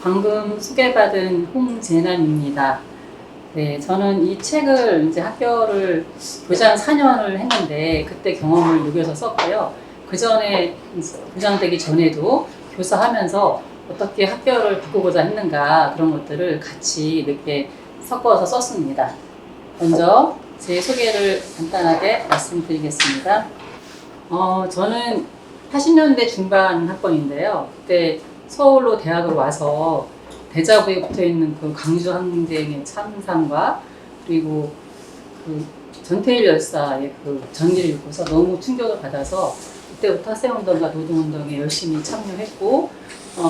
방금 소개받은 홍재남입니다. 네, 저는 이 책을 이제 학교를 교장 4년을 했는데 그때 경험을 녹여서 썼고요. 그 전에 교장되기 전에도 교사하면서 어떻게 학교를 바꾸고자 했는가 그런 것들을 같이 몇 개 섞어서 썼습니다. 먼저 제 소개를 간단하게 말씀드리겠습니다. 저는 80년대 중반 학번인데요. 그때 서울로 대학을 와서 대자부에 붙어있는 그 광주 항쟁의 참상과 그리고 그 전태일 열사의 그 전기를 읽고서 너무 충격을 받아서 그때부터 학생운동과 노동운동에 열심히 참여했고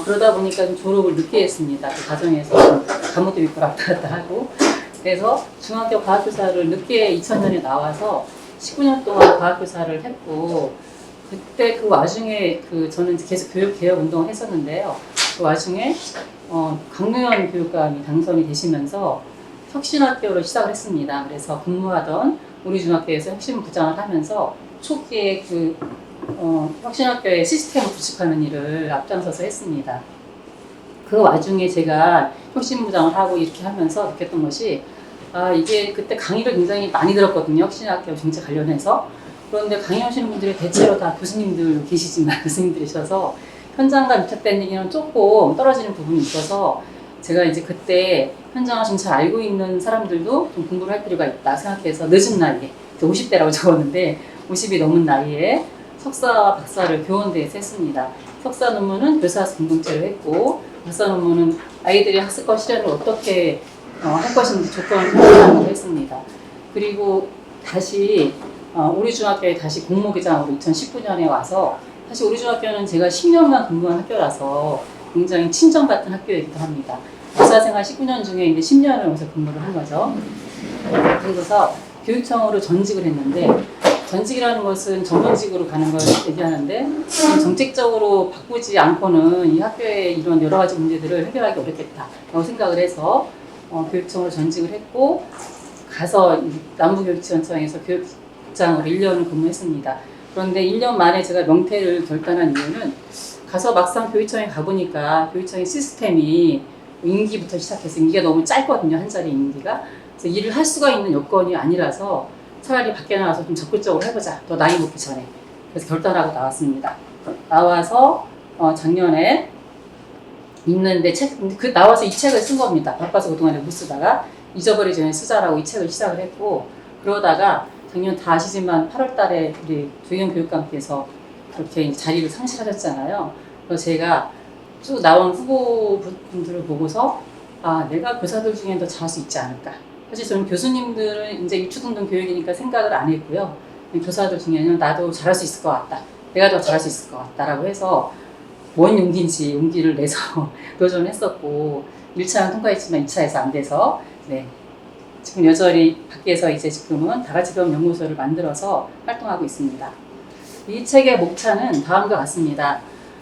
그러다 보니까 좀 졸업을 늦게 했습니다. 그 과정에서 감옥도 있고 왔다 갔다 하고 그래서 중학교 과학교사를 늦게 2000년에 나와서 19년 동안 과학교사를 했고 그때 그 와중에 저는 계속 교육개혁 운동을 했었는데요. 그 와중에 강릉현 교육감이 당선이 되시면서 혁신학교를 시작을 했습니다. 그래서 근무하던 우리 중학교에서 혁신부장을 하면서 초기에 혁신학교의 시스템을 구축하는 일을 앞장서서 했습니다. 그 와중에 제가 혁신부장을 하고 이렇게 하면서 느꼈던 것이 이게 그때 강의를 굉장히 많이 들었거든요. 혁신학교 정책 관련해서. 그런데 강의하시는 분들이 대체로 다 교수님들 계시지만 교수님들이셔서 현장과 밀착된 얘기는 조금 떨어지는 부분이 있어서 제가 이제 그때 현장을 좀 잘 알고 있는 사람들도 좀 공부를 할 필요가 있다 생각해서 늦은 나이에 50대라고 적었는데 50이 넘은 나이에 석사와 박사를 교원대에서 했습니다. 석사 논문은 교사 공동체로 했고 박사 논문은 아이들의 학습과 실현을 어떻게 할 것인지 조건을 설정하고 했습니다. 그리고 다시 우리 중학교에 다시 공모기장으로 2019년에 와서 사실 우리 중학교는 제가 10년간 근무한 학교라서 굉장히 친정같은 학교이기도 합니다. 교사생활 19년 중에 이제 10년을 여기서 근무를 한 거죠. 그래서 교육청으로 전직을 했는데 전직이라는 것은 전문직으로 가는 걸 얘기하는데 정책적으로 바꾸지 않고는 이 학교의 이런 여러 가지 문제들을 해결하기 어렵겠다라고 생각을 해서 교육청으로 전직을 했고 가서 남부교육지원청에서 교육장으로 1년을 근무했습니다. 그런데 1년 만에 제가 명퇴를 결단한 이유는 가서 막상 교육청에 가보니까 교육청의 시스템이 임기부터 시작해서 임기가 너무 짧거든요. 한 자리 임기가. 그래서 일을 할 수가 있는 여건이 아니라서 차라리 밖에 나와서 좀 적극적으로 해보자. 더 나이 먹기 전에. 그래서 결단하고 나왔습니다. 나와서 작년에 있는데 나와서 이 책을 쓴 겁니다. 바빠서 그동안에 못 쓰다가 잊어버리기 전에 쓰자라고 이 책을 시작을 했고 그러다가 작년 다 아시지만 8월 달에 우리 조희경 교육감께서 그렇게 자리를 상실하셨잖아요. 그래서 제가 쭉 나온 후보분들을 보고서 내가 교사들 중에 더 잘할 수 있지 않을까. 사실 저는 교수님들은 이제 유초등등 교육이니까 생각을 안 했고요. 교사들 중에는 나도 잘할 수 있을 것 같다. 내가 더 잘할 수 있을 것 같다라고 해서 뭔 용기인지 용기를 내서 도전을 했었고 1차는 통과했지만 2차에서 안 돼서 지금 여전히 밖에서 이제 지금은 다같이 배움 연구소를 만들어서 활동하고 있습니다. 이 책의 목차는 다음과 같습니다.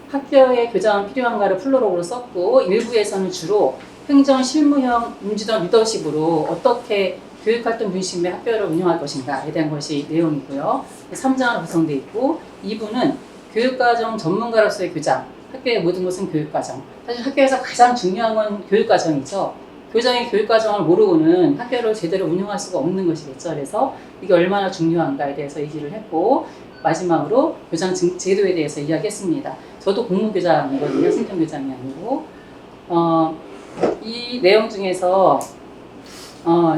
학교의 교장은 필요한가를 플로록으로 썼고 일부에서는 주로 행정 실무형 인지도 리더십으로 어떻게 교육활동 중심의 학교를 운영할 것인가에 대한 것이 내용이고요. 3장으로 구성되어 있고 2부는 교육과정 전문가로서의 교장, 학교의 모든 것은 교육과정. 사실 학교에서 가장 중요한 건 교육과정이죠. 교장이 교육과정을 모르고는 학교를 제대로 운영할 수가 없는 것이겠죠. 그래서 이게 얼마나 중요한가에 대해서 얘기를 했고 마지막으로 교장 제도에 대해서 이야기했습니다. 저도 공무교장이거든요. 승정교장이 아니고 이 내용 중에서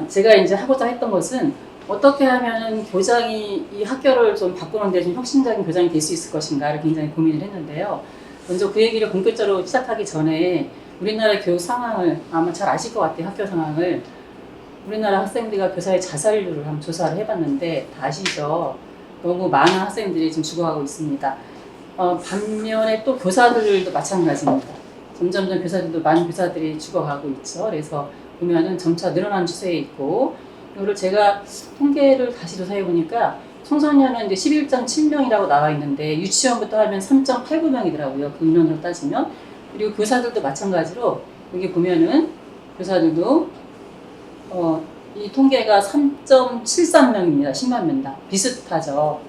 제가 이제 하고자 했던 것은 어떻게 하면은 교장이 이 학교를 좀 바꾸는 데 좀 혁신적인 교장이 될 수 있을 것인가를 굉장히 고민을 했는데요. 먼저 그 얘기를 본격적으로 시작하기 전에 우리나라 교육 상황을 아마 잘 아실 것 같아요. 학교 상황을. 우리나라 학생들과 교사의 자살률을 한번 조사를 해봤는데 다 아시죠? 너무 많은 학생들이 지금 죽어가고 있습니다. 반면에 또 교사들도 마찬가지입니다. 점점점 많은 교사들이 죽어가고 있죠. 그래서 보면은 점차 늘어나는 추세에 있고, 이거를 제가 통계를 다시 조사해 보니까 청소년은 이제 11.7명이라고 나와 있는데 유치원부터 하면 3.89명이더라고요. 그 인원으로 따지면. 그리고 교사들도 마찬가지로 여기 보면은 교사들도 이 통계가 3.73명입니다. 10만 명당. 비슷하죠.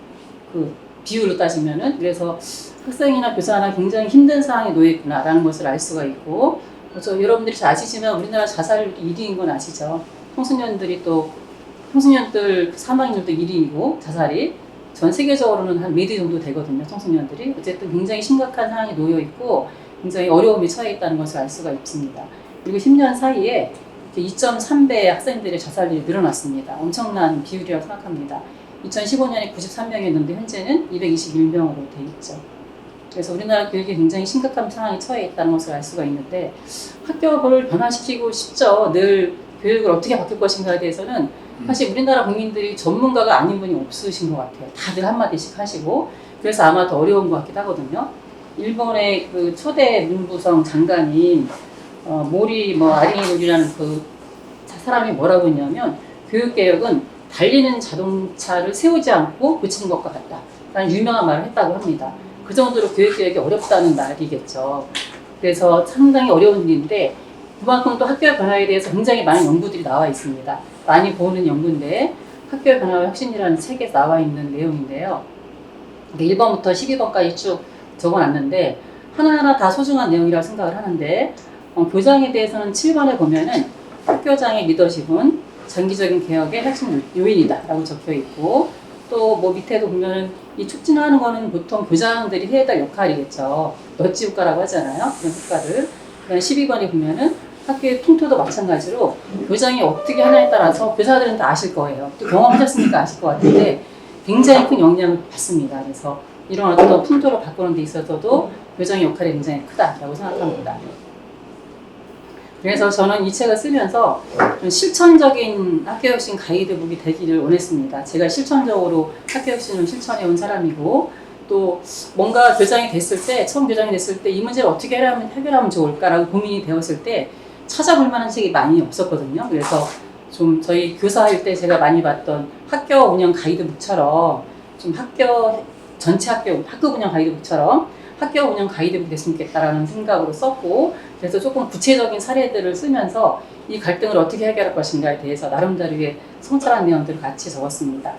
그 비율로 따지면은. 그래서 학생이나 교사나 굉장히 힘든 상황에 놓여 있구나라는 것을 알 수가 있고 여러분들이 잘 아시지만 우리나라 자살률 1위인 건 아시죠? 청소년들 사망률도 1위이고 자살이 전 세계적으로는 한 4대 정도 되거든요. 청소년들이. 어쨌든 굉장히 심각한 상황에 놓여 있고 굉장히 어려움에 처해 있다는 것을 알 수가 있습니다. 그리고 10년 사이에 2.3배의 학생들의 자살률이 늘어났습니다. 엄청난 비율이라고 생각합니다. 2015년에 93명이었는데 현재는 221명으로 돼 있죠. 그래서 우리나라 교육이 굉장히 심각한 상황에 처해 있다는 것을 알 수가 있는데 학교를 변화시키고 싶죠. 늘 교육을 어떻게 바뀔 것인가에 대해서는 사실 우리나라 국민들이 전문가가 아닌 분이 없으신 것 같아요. 다들 한마디씩 하시고 그래서 아마 더 어려운 것 같기도 하거든요. 일본의 그 초대 문부성 장관인 모리 아리노리라는 그 사람이 뭐라고 했냐면 교육개혁은 달리는 자동차를 세우지 않고 고치는 것과 같다 라는 유명한 말을 했다고 합니다. 그 정도로 교육개혁이 어렵다는 말이겠죠. 그래서 상당히 어려운 일인데 그만큼 또 학교의 변화에 대해서 굉장히 많은 연구들이 나와 있습니다. 많이 보는 연구인데 학교의 변화와 혁신이라는 책에 나와 있는 내용인데요. 1번부터 12번까지 쭉 적어놨는데 하나하나 다 소중한 내용이라고 생각을 하는데 교장에 대해서는 7번에 보면은 학교장의 리더십은 장기적인 개혁의 핵심 요인이다 라고 적혀 있고 또 밑에도 보면은 이 촉진하는 거는 보통 교장들이 해야 될 역할이겠죠. 넛지국가라고 하잖아요. 그런 효과를. 12번에 보면은 학교의 풍토도 마찬가지로 교장이 어떻게 하냐에 따라서 교사들은 다 아실 거예요. 또 경험하셨으니까 아실 것 같은데 굉장히 큰 영향을 받습니다. 그래서 이런 어떤 풍토를 바꾸는 데 있어서도 교장의 역할이 굉장히 크다라고 생각합니다. 그래서 저는 이 책을 쓰면서 좀 실천적인 학교혁신 가이드북이 되기를 원했습니다. 제가 실천적으로 학교혁신을 실천해온 사람이고 또 뭔가 교장이 됐을 때, 처음 교장이 됐을 때 이 문제를 어떻게 해결하면 좋을까라고 고민이 되었을 때 찾아볼 만한 책이 많이 없었거든요. 그래서 좀 저희 교사할 때 제가 많이 봤던 학교 운영 가이드북처럼 좀 전체 학교 운영 가이드북처럼 학교 운영 가이드북이 됐으면 좋겠다라는 생각으로 썼고 그래서 조금 구체적인 사례들을 쓰면서 이 갈등을 어떻게 해결할 것인가에 대해서 나름대로의 성찰한 내용들을 같이 적었습니다.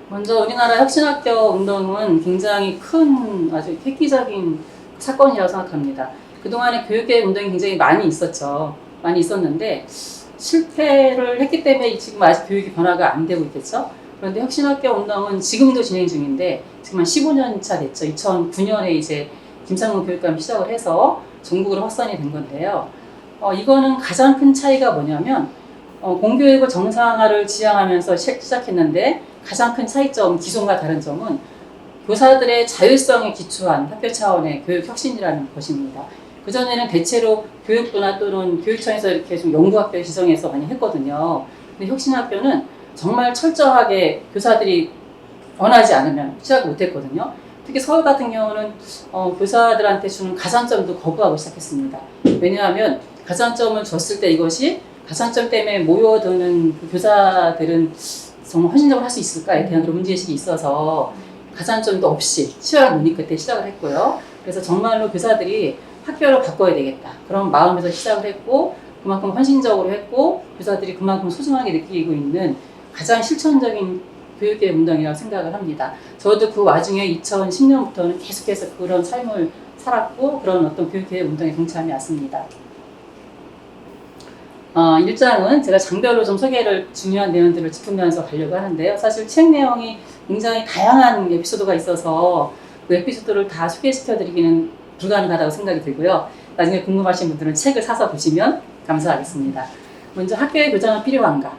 먼저 우리나라 혁신학교 운동은 굉장히 큰 아주 획기적인 사건이라고 생각합니다. 그동안에 교육개혁 운동이 굉장히 많이 있었죠. 많이 있었는데 실패를 했기 때문에 지금 아직 교육이 변화가 안 되고 있겠죠. 그런데 혁신학교 운동은 지금도 진행 중인데 지금 한 15년 차 됐죠. 2009년에 이제 김상문 교육감이 시작을 해서 전국으로 확산이 된 건데요. 이거는 가장 큰 차이가 뭐냐면 공교육의 정상화를 지향하면서 시작했는데 가장 큰 차이점, 기존과 다른 점은 교사들의 자율성에 기초한 학교 차원의 교육 혁신이라는 것입니다. 그전에는 대체로 교육부나 또는 교육청에서 이렇게 좀 연구학교 지정해서 많이 했거든요. 근데 혁신학교는 정말 철저하게 교사들이 원하지 않으면 시작을 못했거든요. 특히 서울 같은 경우는 교사들한테 주는 가산점도 거부하고 시작했습니다. 왜냐하면 가산점을 줬을 때 이것이 가산점 때문에 모여드는 그 교사들은 정말 헌신적으로 할 수 있을까에 대한 그런 문제의식이 있어서 가산점도 없이 치열한 논의 끝에 시작을 했고요. 그래서 정말로 교사들이 학교를 바꿔야 되겠다. 그런 마음에서 시작을 했고 그만큼 헌신적으로 했고 교사들이 그만큼 소중하게 느끼고 있는 가장 실천적인 교육개혁 운동이라고 생각을 합니다. 저도 그 와중에 2010년부터는 계속해서 그런 삶을 살았고 그런 어떤 교육개혁 운동에 동참해 왔습니다. 1장은 제가 장별로 좀 소개를 중요한 내용들을 짚으면서 가려고 하는데요. 사실 책 내용이 굉장히 다양한 에피소드가 있어서 그 에피소드를 다 소개시켜드리기는 불가능하다고 생각이 들고요. 나중에 궁금하신 분들은 책을 사서 보시면 감사하겠습니다. 먼저 학교의 교장은 필요한가?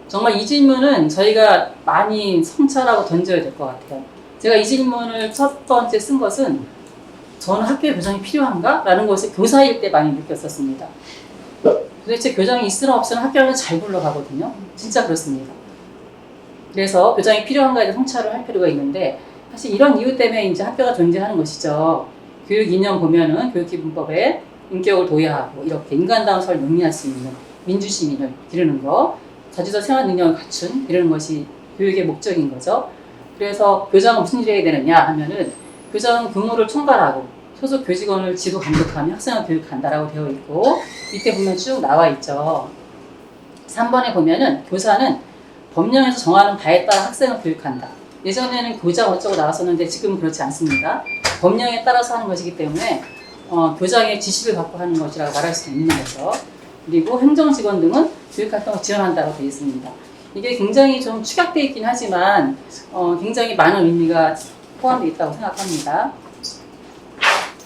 정말 이 질문은 저희가 많이 성찰하고 던져야 될 것 같아요. 제가 이 질문을 첫 번째 쓴 것은 저는 학교의 교장이 필요한가? 라는 것을 교사일 때 많이 느꼈었습니다. 도대체 교장이 있으나 없으나 학교는 잘 굴러가거든요. 진짜 그렇습니다. 그래서 교장이 필요한가에 대해 성찰을 할 필요가 있는데 사실 이런 이유 때문에 이제 학교가 존재하는 것이죠. 교육 이념 보면은 교육기본법에 인격을 도야하고 이렇게 인간다운 사회를 영위할 수 있는 민주시민을 기르는 거, 자주적 생활 능력을 갖춘 이런 것이 교육의 목적인 거죠. 그래서 교장은 무슨 일을 해야 되느냐 하면은 교장은 교무를 총괄하고 소속 교직원을 지도 감독하며 학생을 교육한다라고 되어 있고 밑에 보면 쭉 나와 있죠. 3번에 보면은 교사는 법령에서 정하는 바에 따라 학생을 교육한다. 예전에는 교장 어쩌고 나왔었는데 지금은 그렇지 않습니다. 법령에 따라서 하는 것이기 때문에 교장의 지시를 받고 하는 것이라고 말할 수 있는 거죠. 그리고 행정직원 등은 교육활동을 지원한다고 되어 있습니다. 이게 굉장히 좀 축약되어 있긴 하지만 굉장히 많은 의미가 포함되어 있다고 생각합니다.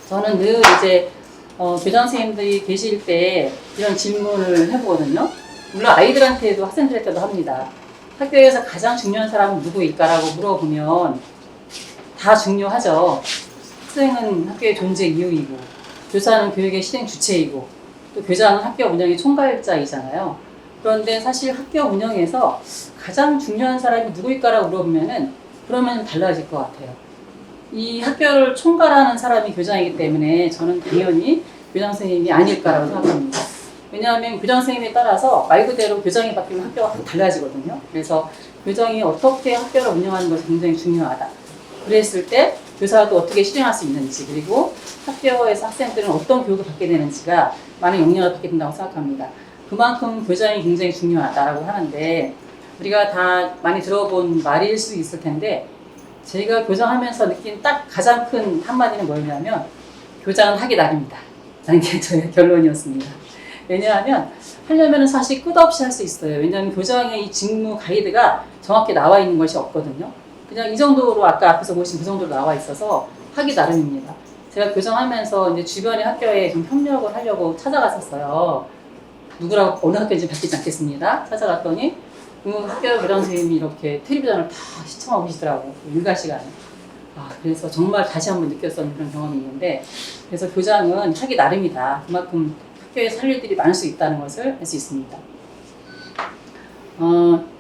저는 늘 이제 교장 선생님들이 계실 때 이런 질문을 해보거든요. 물론 아이들한테도 학생들한테도 합니다. 학교에서 가장 중요한 사람은 누구일까라고 물어보면 다 중요하죠. 학생은 학교의 존재 이유이고, 교사는 교육의 실행 주체이고, 또 교장은 학교 운영의 총괄자이잖아요. 그런데 사실 학교 운영에서 가장 중요한 사람이 누구일까라고 물어보면은 그러면 달라질 것 같아요. 이 학교를 총괄하는 사람이 교장이기 때문에 저는 당연히 교장 선생님이 아닐까라고 생각합니다. 왜냐하면 교장 선생님에 따라서 말 그대로 교장이 바뀌면 학교가 달라지거든요. 그래서 교장이 어떻게 학교를 운영하는 것이 굉장히 중요하다. 그랬을 때 교사도 어떻게 실행할 수 있는지, 그리고 학교에서 학생들은 어떤 교육을 받게 되는지가 많은 영향을 받게 된다고 생각합니다. 그만큼 교장이 굉장히 중요하다라고 하는데, 우리가 다 많이 들어본 말일 수 있을 텐데, 제가 교장하면서 느낀 딱 가장 큰 한마디는 뭐였냐면, 교장은 하기 나름이다 라는 게 저의 결론이었습니다. 왜냐하면 하려면 사실 끝없이 할 수 있어요. 왜냐하면 교장의 이 직무 가이드가 정확히 나와 있는 것이 없거든요. 그냥 이 정도로 아까 앞에서 보신 그 정도로 나와 있어서 하기 나름입니다. 제가 교장하면서 이제 주변의 학교에 좀 협력을 하려고 찾아갔었어요. 누구라고 어느 학교인지 밝히지 않겠습니다. 찾아갔더니 그 학교 교장 선생님이 이렇게 텔레비전을 다 시청하고 계시더라고요. 일과 시간에. 그래서 정말 다시 한번 느꼈었던 그런 경험이 있는데, 그래서 교장은 하기 나름이다. 그만큼 학교에서 할 일들이 많을 수 있다는 것을 알 수 있습니다.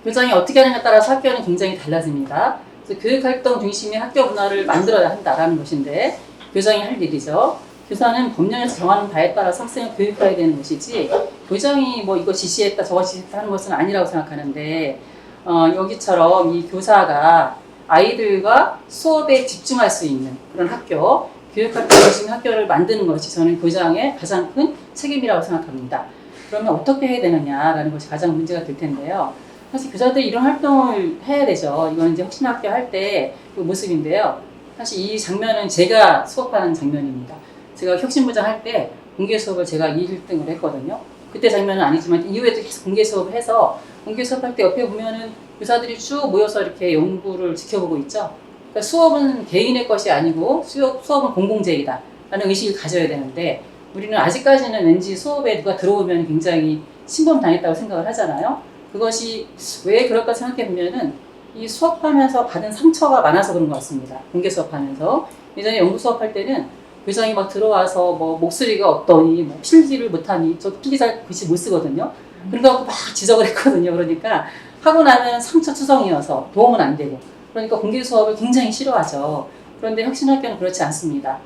교장이 어떻게 하느냐에 따라서 학교는 굉장히 달라집니다. 그래서 교육활동 중심의 학교 문화를 만들어야 한다는 것인데, 교장이 할 일이죠. 교사는 법령에서 정하는 바에 따라서 학생을 교육해야 되는 것이지, 교장이 뭐 이거 지시했다 저거 지시했다 하는 것은 아니라고 생각하는데, 여기처럼 이 교사가 아이들과 수업에 집중할 수 있는 그런 학교, 교육활동 중심의 학교를 만드는 것이 저는 교장의 가장 큰 책임이라고 생각합니다. 그러면 어떻게 해야 되느냐라는 것이 가장 문제가 될 텐데요. 사실 교사들이 이런 활동을 해야 되죠. 이건 이제 혁신학교 할 때 그 모습인데요. 사실 이 장면은 제가 수업하는 장면입니다. 제가 혁신부장 할 때 공개 수업을 제가 1등을 했거든요. 그때 장면은 아니지만 이후에도 계속 공개 수업을 해서, 공개 수업할 때 옆에 보면은 교사들이 쭉 모여서 이렇게 연구를 지켜보고 있죠. 그러니까 수업은 개인의 것이 아니고 수업은 공공재이다 라는 의식을 가져야 되는데, 우리는 아직까지는 왠지 수업에 누가 들어오면 굉장히 침범당했다고 생각을 하잖아요. 그것이 왜 그럴까 생각해 보면은 이 수업하면서 받은 상처가 많아서 그런 것 같습니다. 공개 수업하면서. 예전에 연구 수업할 때는 교장이 막 들어와서 뭐 목소리가 어떠니, 뭐 필기를 못하니, 저 필기 잘 글씨 못 쓰거든요. 그러니까 막 지적을 했거든요. 그러니까 하고 나면 상처투성이어서 도움은 안 되고, 그러니까 공개 수업을 굉장히 싫어하죠. 그런데 혁신학교는 그렇지 않습니다.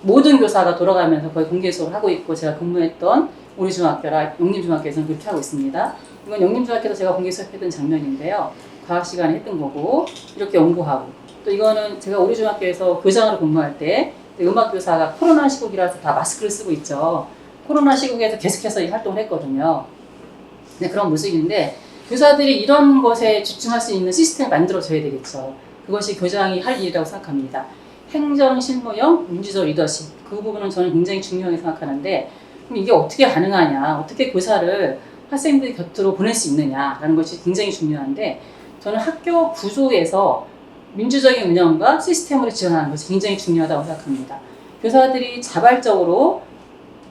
모든 교사가 돌아가면서 거의 공개 수업을 하고 있고, 제가 근무했던 우리 중학교라 영림중학교에서는 그렇게 하고 있습니다. 이건 영림중학교에서 제가 공개 수업했던 장면인데요. 과학 시간에 했던 거고, 이렇게 연구하고, 또 이거는 제가 우리 중학교에서 교장으로 근무할 때 음악 교사가 코로나 시국이라서 다 마스크를 쓰고 있죠. 코로나 시국에서 계속해서 이 활동을 했거든요. 네, 그런 모습인데, 교사들이 이런 것에 집중할 수 있는 시스템을 만들어줘야 되겠죠. 그것이 교장이 할 일이라고 생각합니다. 행정, 실무형, 민주적 리더십, 그 부분은 저는 굉장히 중요하게 생각하는데, 그럼 이게 어떻게 가능하냐, 어떻게 교사를 학생들 곁으로 보낼 수 있느냐라는 것이 굉장히 중요한데, 저는 학교 구조에서 민주적인 운영과 시스템으로 지원하는 것이 굉장히 중요하다고 생각합니다. 교사들이 자발적으로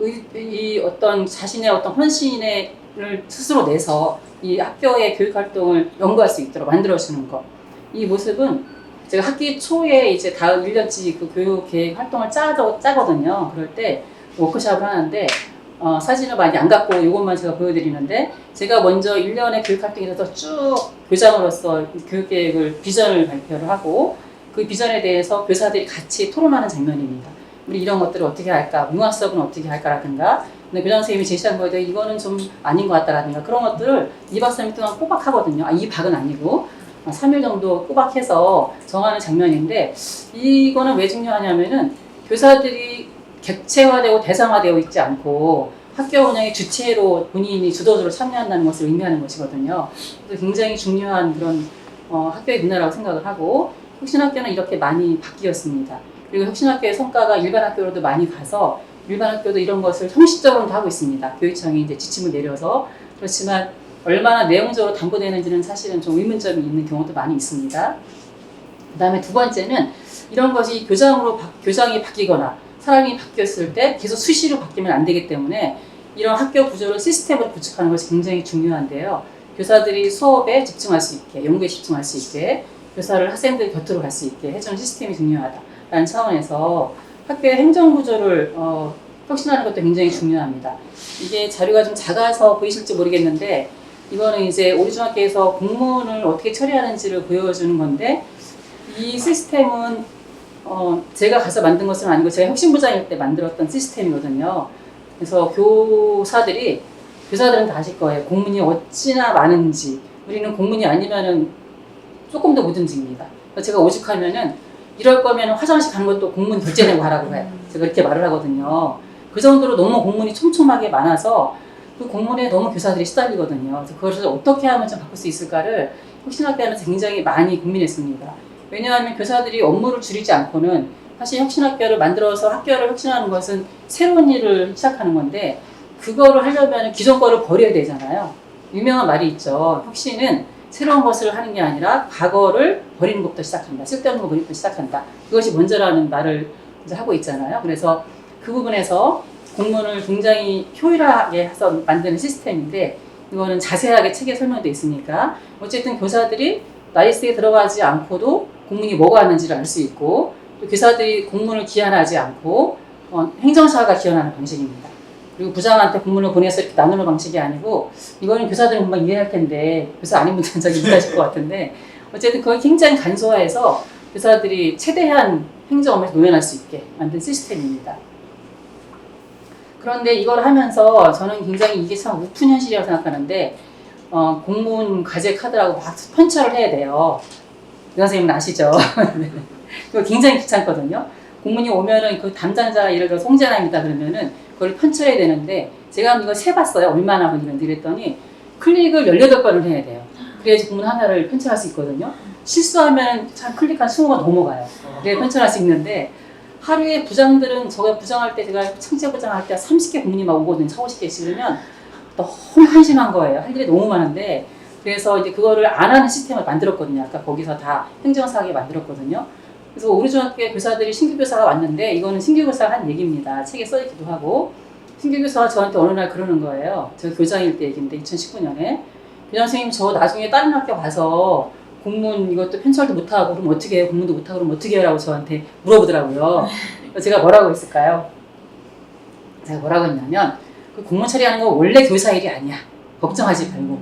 이 어떤 자신의 어떤 헌신을 스스로 내서 이 학교의 교육활동을 연구할 수 있도록 만들어주는 것. 이 모습은 제가 학기 초에 이제 다음 1년치 그 교육 계획 활동을 짜거든요. 그럴 때 워크숍을 하는데, 사진을 많이 안 갖고 이것만 제가 보여드리는데, 제가 먼저 1년의 교육활동에 대해서 쭉 교장으로서 교육계획을, 비전을 발표를 하고, 그 비전에 대해서 교사들이 같이 토론하는 장면입니다. 우리 이런 것들을 어떻게 할까, 융합 수업은 어떻게 할까라든가, 근데 교장 선생님이 제시한 거에 대해 이거는 좀 아닌 것 같다라든가, 그런 것들을 2박 3일 동안 꼬박 하거든요. 2박은 아니고 3일 정도 꼬박 해서 정하는 장면인데, 이거는 왜 중요하냐면은 교사들이 객체화되고 대상화되어 있지 않고 학교 운영의 주체로 본인이 주도적으로 참여한다는 것을 의미하는 것이거든요. 그래서 굉장히 중요한 그런 학교의 문화라고 생각을 하고, 혁신학교는 이렇게 많이 바뀌었습니다. 그리고 혁신학교의 성과가 일반 학교로도 많이 가서 일반 학교도 이런 것을 형식적으로도 하고 있습니다. 교육청이 이제 지침을 내려서. 그렇지만 얼마나 내용적으로 담보되는지는 사실은 좀 의문점이 있는 경우도 많이 있습니다. 그 다음에 두 번째는 이런 것이 교장이 바뀌거나 사람이 바뀌었을 때 계속 수시로 바뀌면 안 되기 때문에 이런 학교 구조를 시스템으로 구축하는 것이 굉장히 중요한데요. 교사들이 수업에 집중할 수 있게, 연구에 집중할 수 있게, 교사를 학생들 곁으로 갈 수 있게 해주는 시스템이 중요하다라는 차원에서 학교의 행정 구조를 혁신하는 것도 굉장히 중요합니다. 이게 자료가 좀 작아서 보이실지 모르겠는데 이거는 이제 우리 중학교에서 공문을 어떻게 처리하는지를 보여주는 건데 이 시스템은 제가 가서 만든 것은 아니고 제가 혁신부장일 때 만들었던 시스템이거든요. 그래서 교사들은 다 아실 거예요. 공문이 어찌나 많은지. 우리는 공문이 아니면은 조금 더 못 움직입니다. 제가 오죽하면은 이럴 거면 화장실 가는 것도 공문 결제 내고 하라고 해요. 제가 이렇게 말을 하거든요. 그 정도로 너무 공문이 촘촘하게 많아서 그 공문에 너무 교사들이 시달리거든요. 그래서 그것을 어떻게 하면 좀 바꿀 수 있을까를 혁신학교 하면서 굉장히 많이 고민했습니다. 왜냐하면 교사들이 업무를 줄이지 않고는 사실 혁신학교를 만들어서 학교를 혁신하는 것은 새로운 일을 시작하는 건데 그거를 하려면 기존 거를 버려야 되잖아요. 유명한 말이 있죠. 혁신은 새로운 것을 하는 게 아니라 과거를 버리는 것부터 시작한다. 쓸데없는 거 버리는 것부터 시작한다. 그것이 먼저라는 말을 이제 하고 있잖아요. 그래서 그 부분에서 공문을 굉장히 효율하게 해서 만드는 시스템인데 이거는 자세하게 책에 설명되어 있으니까 어쨌든 교사들이 나이스에 들어가지 않고도 공문이 뭐가 왔는지를 알 수 있고 또 교사들이 공문을 기한하지 않고 행정사가 기한하는 방식입니다. 그리고 부장한테 공문을 보내서 이렇게 나누는 방식이 아니고 이거는 교사들은 금방 이해할 텐데 교사 아닌 분들은 저기 이해하실 것 같은데 어쨌든 그걸 굉장히 간소화해서 교사들이 최대한 행정업에서 노연할 수 있게 만든 시스템입니다. 그런데 이걸 하면서 저는 굉장히 이게 참 우픈 현실이라고 생각하는데 공문 과제 카드라고 막 편철을 해야 돼요. 그 선생님은 아시죠? 이거 굉장히 귀찮거든요. 공문이 오면은 그 담당자가 예를 들어 송재나입니다 그러면은 그걸 편철해야 되는데 제가 이거 세봤어요. 얼마나 걸리는지 그랬더니 클릭을 18번을 해야 돼요. 그래야지 공문 하나를 편철할 수 있거든요. 실수하면 참 클릭 한 20번 넘어가요. 그래야 편철할 수 있는데 하루에 부장들은 제가 부장할 때 제가 창제 부장할 때 30개 공문이 막 오거든요. 40~50개씩 그러면 너무 한심한 거예요. 할 일이 너무 많은데 그래서 이제 그거를 안 하는 시스템을 만들었거든요. 아까 거기서 다 행정사하게 만들었거든요. 그래서 우리 중학교에 교사들이 신규 교사가 왔는데 이거는 신규 교사가 한 얘기입니다. 책에 써있기도 하고 신규 교사가 저한테 어느 날 그러는 거예요. 저 교장일 때 얘기인데 2019년에 교장 선생님 저 나중에 다른 학교 가서 공문 이것도 편철도 못하고 그러면 어떻게 해요? 공문도 못하고 그러면 어떻게 해요? 라고 저한테 물어보더라고요. 제가 뭐라고 했을까요? 제가 뭐라고 했냐면 그 공문 처리하는 건 원래 교사 일이 아니야. 걱정하지 말고.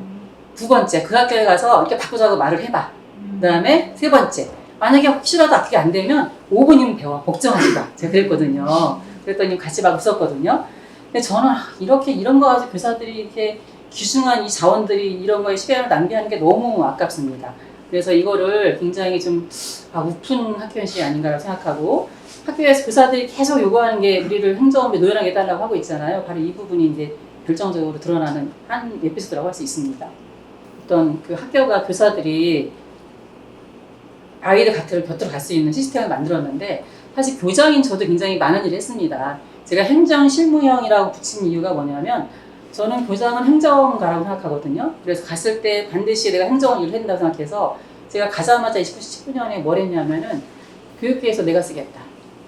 두 번째, 그 학교에 가서 이렇게 바꾸자고 말을 해봐. 그 다음에 세 번째, 만약에 혹시라도 그게 안 되면 5분이면 배워. 걱정하지 마. 제가 그랬거든요. 그랬더니 같이 막 웃었거든요. 근데 저는 이런 거 가지고 교사들이 이렇게 귀중한 이 자원들이 이런 거에 시간을 낭비하는 게 너무 아깝습니다. 그래서 이거를 굉장히 좀 우픈 학교 현실이 아닌가라고 생각하고 학교에서 교사들이 계속 요구하는 게 우리를 행정업에 노연하게 해달라고 하고 있잖아요. 바로 이 부분이 이제 결정적으로 드러나는 한 에피소드라고 할 수 있습니다. 어떤 그 학교가 교사들이 아이들 곁으로 갈 수 있는 시스템을 만들었는데 사실 교장인 저도 굉장히 많은 일을 했습니다. 제가 행정 실무형이라고 붙인 이유가 뭐냐면 저는 교장은 행정가라고 생각하거든요. 그래서 갔을 때 반드시 내가 행정을 일을 해야 된다고 생각해서 제가 가자마자 19년에 뭘 했냐면은 교육계획서 내가 쓰겠다.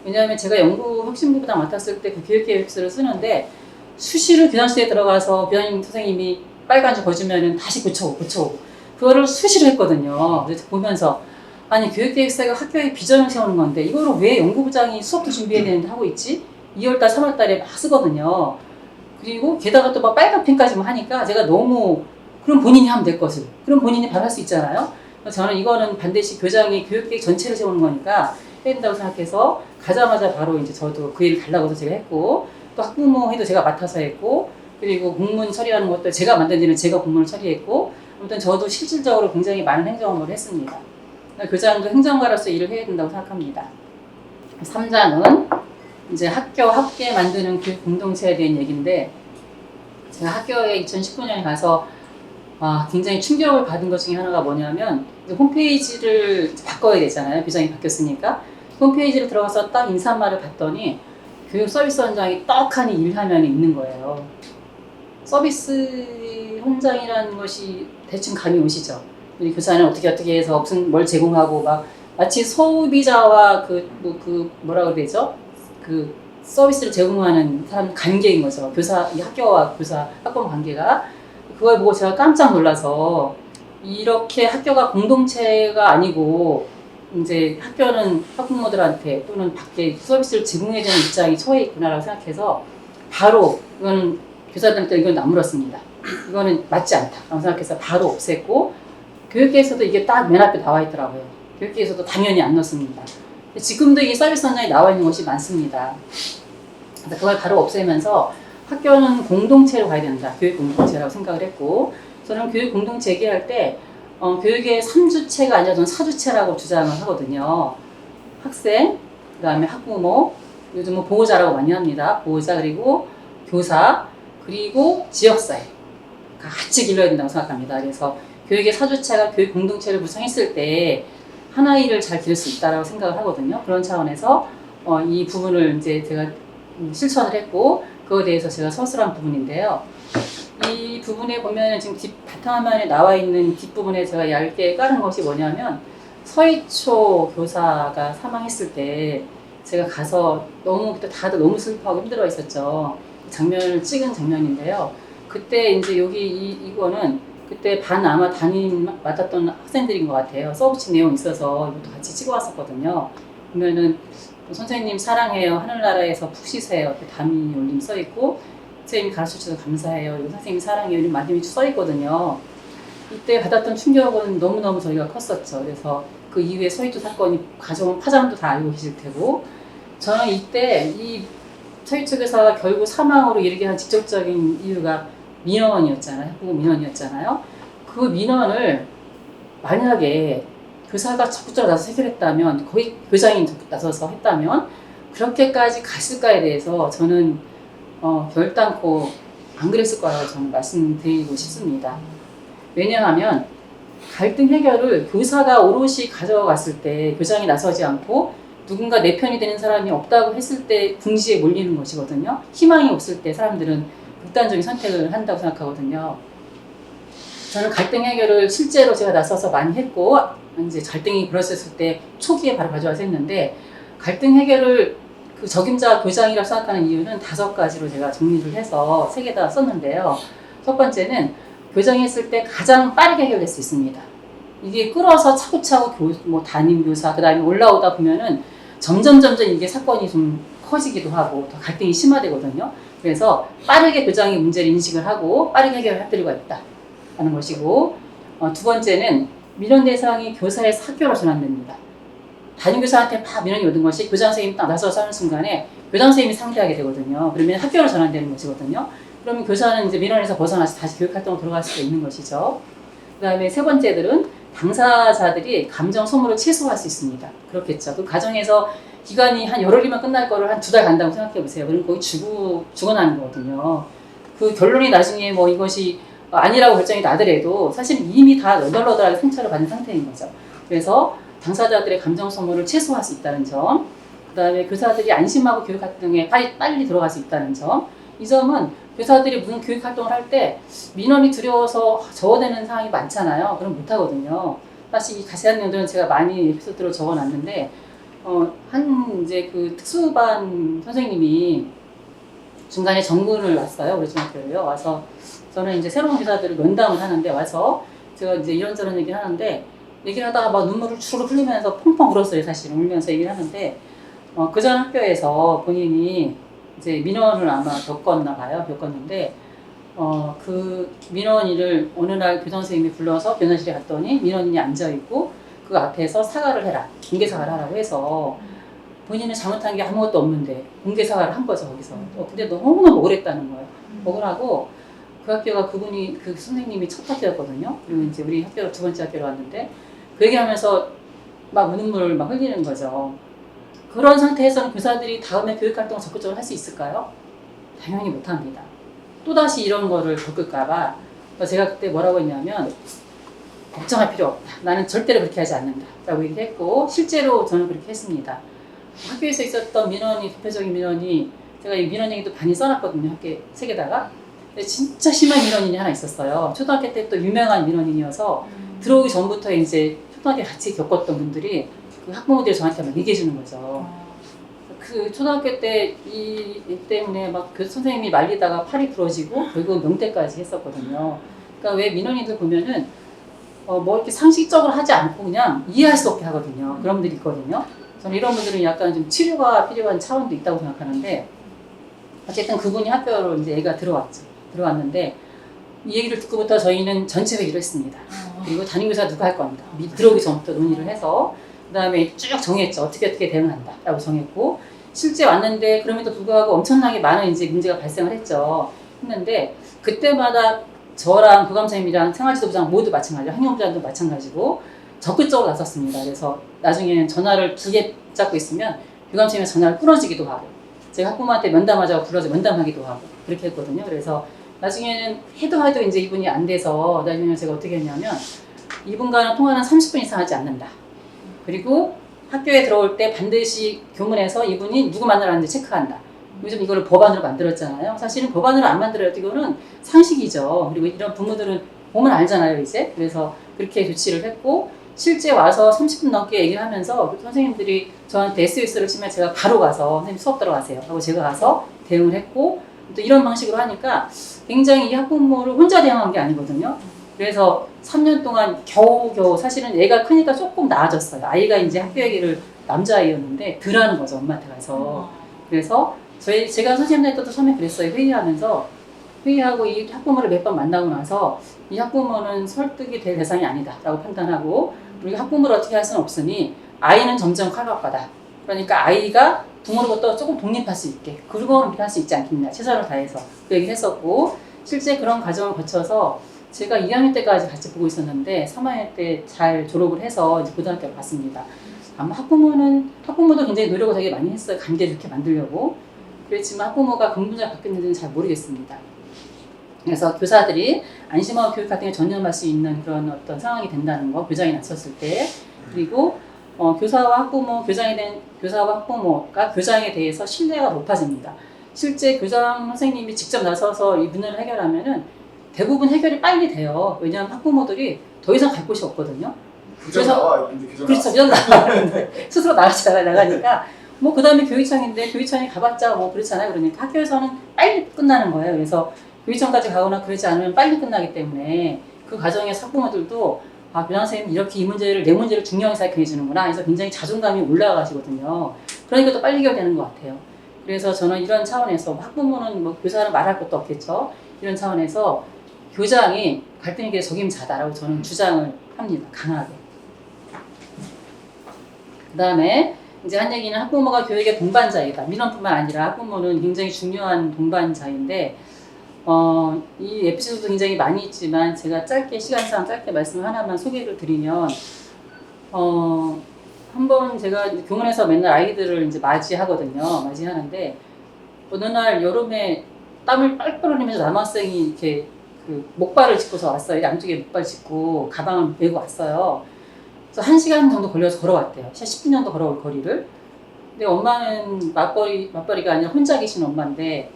왜냐하면 제가 연구혁신부부장 맡았을 때 그 교육계획서를 쓰는데 수시로 교장실에 들어가서 교장님 선생님이 빨간 줄 거주면은 다시 고쳐오고 그거를 수시로 했거든요. 그래서 보면서 아니 교육계획서가 학교의 비전을 세우는 건데 이거를 왜 연구부장이 수업도 준비해야 되는데 하고 있지? 2월달 3월달에 막 쓰거든요. 그리고 게다가 또 막 빨간 펜까지만 하니까 제가 너무 그럼 본인이 하면 될 것을 그럼 본인이 바로 할 수 있잖아요. 그래서 저는 이거는 반드시 교장이 교육계획 전체를 세우는 거니까 해야 된다고 생각해서 가자마자 바로 이제 저도 그 일을 달라고 해서 제가 했고 또 학부모 회도 제가 맡아서 했고 그리고 공문 처리하는 것도 제가 만든 일은 제가 공문을 처리했고 아무튼 저도 실질적으로 굉장히 많은 행정업을 했습니다. 교장도 행정가로서 일을 해야 된다고 생각합니다. 3장은 이제 학교 학계 만드는 교육 공동체에 대한 얘기인데 제가 학교에 2019년에 가서 굉장히 충격을 받은 것 중에 하나가 뭐냐면 홈페이지를 바꿔야 되잖아요. 교장이 바뀌었으니까 홈페이지를 들어가서 딱 인사말을 봤더니 교육 서비스 현장이 떡하니 일화면에 있는 거예요. 서비스 현장이라는 것이 대충 감이 오시죠? 우리 교사는 어떻게 해서 무슨 뭘 제공하고 막 마치 소비자와 뭐라 그래야 되죠? 그 서비스를 제공하는 사람 관계인 거죠. 교사, 이 학교와 교사, 학부모 관계가. 그걸 보고 제가 깜짝 놀라서 이렇게 학교가 공동체가 아니고 이제 학교는 학부모들한테 또는 밖에 서비스를 제공해야 되는 입장이 처해 있구나라고 생각해서 바로 이거는 교사들한테 이건 안 물었습니다. 이거는 맞지 않다라고 생각해서 바로 없앴고 교육계에서도 이게 딱 맨 앞에 나와 있더라고요. 교육계에서도 당연히 안 넣습니다. 지금도 이 서비스 현장에 나와 있는 것이 많습니다. 그래서 그걸 바로 없애면서 학교는 공동체로 가야 된다. 교육 공동체라고 생각을 했고 저는 교육 공동체 얘기할 때 교육의 3주체가 아니라 저는 4주체라고 주장을 하거든요. 학생, 그 다음에 학부모, 요즘은 보호자라고 많이 합니다. 보호자 그리고 교사 그리고 지역사회 같이 길러야 된다고 생각합니다. 그래서 교육의 4주체가 교육 공동체를 구성했을 때 하나의 잘 기를 수 있다고 생각을 하거든요. 그런 차원에서 이 부분을 이제 제가 실천을 했고 그거에 대해서 제가 서술한 부분인데요. 이 부분에 보면 지금 바탕화면에 나와 있는 뒷부분에 제가 얇게 깔은 것이 뭐냐면 서희초 교사가 사망했을 때 제가 가서 너무 그때 다들 너무 슬퍼하고 힘들어 있었죠. 장면을 찍은 장면인데요. 그때 이제 이거는 그때 아마 담임 맡았던 학생들인 것 같아요. 서브치 내용 있어서 이것도 같이 찍어 왔었거든요. 보면은 선생님 사랑해요. 하늘나라에서 푹 쉬세요. 이렇게 담임이 올림 써 있고 선생님이 가르쳐 주셔서 감사해요. 선생님 사랑해요. 이런 말씀이 써 있거든요. 이때 받았던 충격은 너무너무 저희가 컸었죠. 그래서 그 이후에 서희초 사건이 가져온 파장도 다 알고 계실 테고 저는 이때 이 서희초 교사가 결국 사망으로 이르게 한 직접적인 이유가 민원이었잖아요. 학부모 민원이었잖아요. 그 민원을 만약에 교사가 적극적으로 나서서 해결했다면 거의 교장이 나서서 했다면 그렇게까지 갔을까에 대해서 저는 결단코 안 그랬을 거라고 저는 말씀드리고 싶습니다. 왜냐하면 갈등 해결을 교사가 오롯이 가져갔을 때 교장이 나서지 않고 누군가 내 편이 되는 사람이 없다고 했을 때 궁지에 몰리는 것이거든요. 희망이 없을 때 사람들은 극단적인 선택을 한다고 생각하거든요. 저는 갈등 해결을 실제로 제가 나서서 많이 했고 이제 갈등이 벌어졌을 때 초기에 바로 가져와서 했는데 갈등 해결을 그 적임자 교장이라고 생각하는 이유는 5가지로 제가 정리를 해서 3개 다 썼는데요. 첫 번째는 교장이 했을 때 가장 빠르게 해결될 수 있습니다. 이게 끌어서 차고차고 담임 교사 그 다음에 올라오다 보면은 점점 이게 사건이 좀 커지기도 하고 더 갈등이 심화되거든요. 그래서 빠르게 교장이 문제를 인식을 하고 빠르게 해결할 필요가 있다는 것이고 두 번째는 민원 대상이 교사에서 학교로 전환됩니다. 담임교사한테 막 민원이 오는 것이 교장 선생님이 딱 나서서 하는 순간에 교장 선생님이 상대하게 되거든요. 그러면 학교로 전환되는 것이거든요. 그러면 교사는 이제 민원에서 벗어나서 다시 교육활동으로 들어갈 수가 있는 것이죠. 그 다음에 세 번째들은 당사자들이 감정 소모를 최소화할 수 있습니다. 그렇겠죠. 그 과정에서 기간이 한 열흘이면 끝날 거를 한 2달 간다고 생각해 보세요. 그럼 거의 죽어나는 거거든요. 그 결론이 나중에 뭐 이것이 아니라고 결정이 나더라도 사실 이미 다 너덜너덜하게 상처를 받은 상태인 거죠. 그래서 당사자들의 감정 소모를 최소화할 수 있다는 점, 그 다음에 교사들이 안심하고 교육활동에 빨리 들어갈 수 있다는 점, 이 점은 교사들이 무슨 교육활동을 할 때 민원이 두려워서 저어내는 상황이 많잖아요. 그럼 못하거든요. 사실 이 자세한 내용들은 제가 많이 에피소드로 적어놨는데 이제 그 특수반 선생님이 중간에 정근을 왔어요. 우리 중학교로요. 와서 저는 이제 새로운 교사들을 면담을 하는데 와서 제가 이제 이런저런 얘기를 하는데 얘기를 하다가 막 눈물을 주르륵 흘리면서 펑펑 울었어요. 사실 울면서 얘기를 하는데 그전 학교에서 본인이 이제 민원을 아마 겪었나 봐요. 겪었는데 그 민원인을 어느 날 교장 선생님이 불러서 교장실에 갔더니 민원인이 앉아있고 그 앞에서 사과를 해라. 공개 사과를 하라고 해서 본인은 잘못한 게 아무것도 없는데 공개 사과를 한 거죠. 거기서. 근데 너무너무 억울했다는 거예요. 억울하고 그 학교가 그 선생님이 첫 학교였거든요. 그리고 이제 우리 학교가 2번째 학교로 왔는데 그 얘기하면서 막 눈물을 막 흘리는 거죠. 그런 상태에서는 교사들이 다음에 교육활동을 적극적으로 할 수 있을까요? 당연히 못합니다. 또다시 이런 거를 겪을까봐 제가 그때 뭐라고 했냐면 걱정할 필요 없다. 나는 절대로 그렇게 하지 않는다. 라고 얘기를 했고 실제로 저는 그렇게 했습니다. 학교에서 있었던 민원이, 대표적인 민원이, 제가 이 민원 얘기도 많이 써놨거든요. 학교 책에다가. 근데 진짜 심한 민원인이 하나 있었어요. 초등학교 때 또 유명한 민원인이어서 들어오기 전부터 이제 초등학교 같이 겪었던 분들이 그 학부모들이 저한테 막 얘기해 주는 거죠. 그 초등학교 때 이 때문에 막 그 선생님이 말리다가 팔이 부러지고 결국 명퇴까지 했었거든요. 그러니까 왜 민원인들 보면은 뭐 이렇게 상식적으로 하지 않고 그냥 이해할 수 없게 하거든요. 그런 분들이 있거든요. 저는 이런 분들은 약간 좀 치료가 필요한 차원도 있다고 생각하는데, 어쨌든 그분이 학교로 이제 애가 들어왔죠. 들어왔는데 이 얘기를 듣고부터 저희는 전체 회의를 했습니다. 그리고 담임교사 누가 할 겁니다. 들어오기 전부터 논의를 해서 그 다음에 쭉 정했죠. 어떻게 대응한다 라고 정했고, 실제 왔는데 그럼에도 불구하고 엄청나게 많은 이제 문제가 발생을 했는데 그때마다 저랑 교감선생님이랑 생활지도부장 모두 마찬가지고 행정부장도 마찬가지고 적극적으로 나섰습니다. 그래서 나중에는 전화를 2개 잡고 있으면 교감선생님이 전화를 끊어지기도 하고, 제가 학부모한테 면담하자고 불러서 면담하기도 하고 그렇게 했거든요. 그래서 나중에는 해도 이제 이분이 안 돼서 나중에 제가 어떻게 했냐면, 이분과는 통화는 30분 이상 하지 않는다. 그리고 학교에 들어올 때 반드시 교문에서 이분이 누구 만나라는지 체크한다. 요즘 이거를 법안으로 만들었잖아요. 사실은 법안으로 안 만들어도 이거는 상식이죠. 그리고 이런 부모들은 보면 알잖아요, 이제. 그래서 그렇게 조치를 했고, 실제 와서 30분 넘게 얘기를 하면서 선생님들이 저한테 SOS를 치면 제가 바로 가서 선생님 수업 들어가세요 하고 제가 가서 대응을 했고, 또 이런 방식으로 하니까 굉장히 이 학부모를 혼자 대응한 게 아니거든요. 그래서 3년 동안 겨우겨우, 사실은 애가 크니까 조금 나아졌어요. 아이가 이제 학교 얘기를, 남자아이였는데 덜 하는 거죠, 엄마한테 가서. 그래서 제가 선생님들한테도 처음에 그랬어요. 회의하고 이 학부모를 몇 번 만나고 나서 이 학부모는 설득이 될 대상이 아니다 라고 판단하고, 우리가 학부모를 어떻게 할 수는 없으니 아이는 점점 칼같다. 그러니까 아이가 부모로부터 조금 독립할 수 있게, 그걸 우리가 할 수 있지 않겠냐, 최선을 다해서 그 얘기를 했었고, 실제 그런 과정을 거쳐서 제가 2학년 때까지 같이 보고 있었는데 3학년 때 잘 졸업을 해서 이제 고등학교를 갔습니다. 아마 학부모도 굉장히 노력을 되게 많이 했어요. 관계를 이렇게 만들려고. 그렇지만 학부모가 긍정적으로 바뀌었는지는 잘 모르겠습니다. 그래서 교사들이 안심하고 교육 같은 게 전념할 수 있는 그런 어떤 상황이 된다는 거, 교장이 나섰을 때. 그리고 교사와 학부모가 교장에 대해서 신뢰가 높아집니다. 실제 교장 선생님이 직접 나서서 이 문제를 해결하면은 대부분 해결이 빨리 돼요. 왜냐하면 학부모들이 더 이상 갈 곳이 없거든요. 그래서 그렇죠, 교장 나가는데 스스로 나가니까 뭐 그 다음에 교육청인데 교육청에 가봤자 뭐 그렇잖아요. 그러니까 학교에서는 빨리 끝나는 거예요. 그래서 교육청까지 가거나 그러지 않으면 빨리 끝나기 때문에 그 과정에서 학부모들도 교장 선생님 이렇게 내 문제를 중요하게 생각해 주는구나. 그래서 굉장히 자존감이 올라가시거든요. 그러니까 또 빨리 해결되는 것 같아요. 그래서 저는 이런 차원에서 학부모는 뭐 교사는 말할 것도 없겠죠. 이런 차원에서 교장이 갈등 해결의 적임자다라고 저는 주장을 합니다. 강하게. 그 다음에 이제 한 얘기는 학부모가 교육의 동반자이다. 민원뿐만 아니라 학부모는 굉장히 중요한 동반자인데, 이 에피소드도 굉장히 많이 있지만 제가 시간상 짧게 말씀 하나만 소개를 드리면, 한번 제가 교문에서 맨날 아이들을 이제 맞이하는데, 어느 날 여름에 땀을 뻘뻘 흘리면서 남학생이 이렇게 그 목발을 짚고서 왔어요. 양쪽에 목발 짚고 가방을 메고 왔어요. 그래서 1시간 정도 걸려서 걸어왔대요. 10분 정도 걸어올 거리를. 근데 엄마는 맞벌이가 아니라 혼자 계신 엄마인데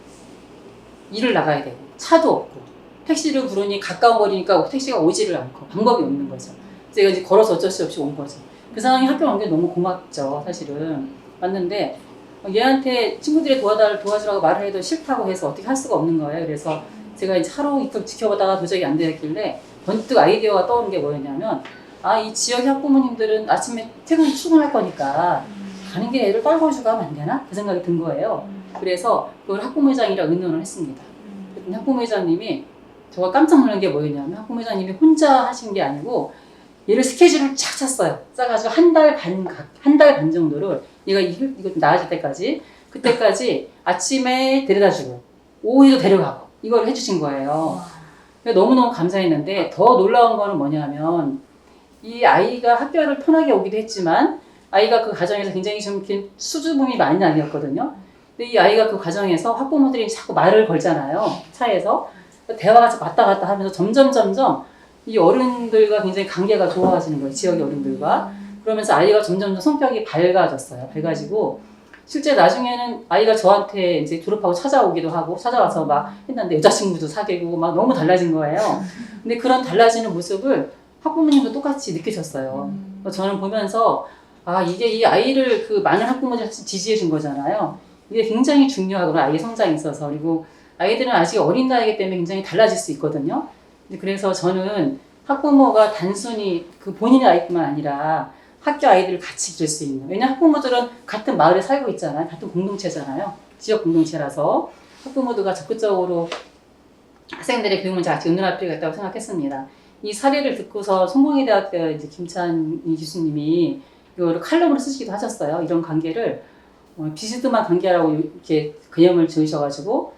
일을 나가야 되고 차도 없고 택시를 부르니 가까운 거리니까 택시가 오지를 않고 방법이 없는 거죠. 그래서 이제 걸어서 어쩔 수 없이 온 거죠. 그 상황이 학교 온 게 너무 고맙죠, 사실은. 왔는데 얘한테 친구들이 도와주라고 말을 해도 싫다고 해서 어떻게 할 수가 없는 거예요. 그래서 제가 이제 하루 이틀 지켜보다가 도저히 안 되겠길래 번뜩 아이디어가 떠오른 게 뭐였냐면, 이 지역 학부모님들은 아침에 출근할 거니까 가는 길에 애를 떨궈주고 하면 안 되나? 그 생각이 든 거예요. 그래서 그걸 학부모회장이랑 의논을 했습니다. 그랬더니 학부모회장님이, 저가 깜짝 놀란 게 뭐였냐면, 학부모회장님이 혼자 하신 게 아니고 얘를 스케줄을 쫙 짰어요. 짜가지고 한 달 반 정도를 얘가 이거 나아질 때까지, 그때까지 아침에 데려다주고 오후에도 데려가고 이걸 해주신 거예요. 너무너무 감사했는데, 더 놀라운 거는 뭐냐면, 이 아이가 학교를 편하게 오기도 했지만 아이가 그 과정에서 굉장히 좀 수줍음이 많은 아이였거든요. 근데 이 아이가 그 과정에서 학부모들이 자꾸 말을 걸잖아요, 차에서. 대화가 왔다 갔다 하면서 점점 이 어른들과 굉장히 관계가 좋아지는 거예요, 지역의 어른들과. 그러면서 아이가 점점 성격이 밝아졌어요. 밝아지고 실제 나중에는 아이가 저한테 이제 졸업하고 찾아오기도 하고 찾아와서 막 했는데 여자친구도 사귀고 막 너무 달라진 거예요. 근데 그런 달라지는 모습을 학부모님도 똑같이 느끼셨어요. 저는 보면서 아 이게 이 아이를 그 많은 학부모들이 지지해 준 거잖아요. 이게 굉장히 중요하구나 아이의 성장에 있어서. 그리고 아이들은 아직 어린 나이이기 때문에 굉장히 달라질 수 있거든요. 그래서 저는 학부모가 단순히 그 본인의 아이뿐만 아니라 학교 아이들을 같이 기를 수 있는. 왜냐하면 학부모들은 같은 마을에 살고 있잖아요. 같은 공동체잖아요. 지역 공동체라서 학부모들과 적극적으로 학생들의 교육 문제 같이 응원할 필요가 있다고 생각했습니다. 이 사례를 듣고서 성공회대학교 이제 김찬희 교수님이 이거를 칼럼으로 쓰시기도 하셨어요. 이런 관계를 비스듬한 관계라고 이렇게 개념을 지으셔가지고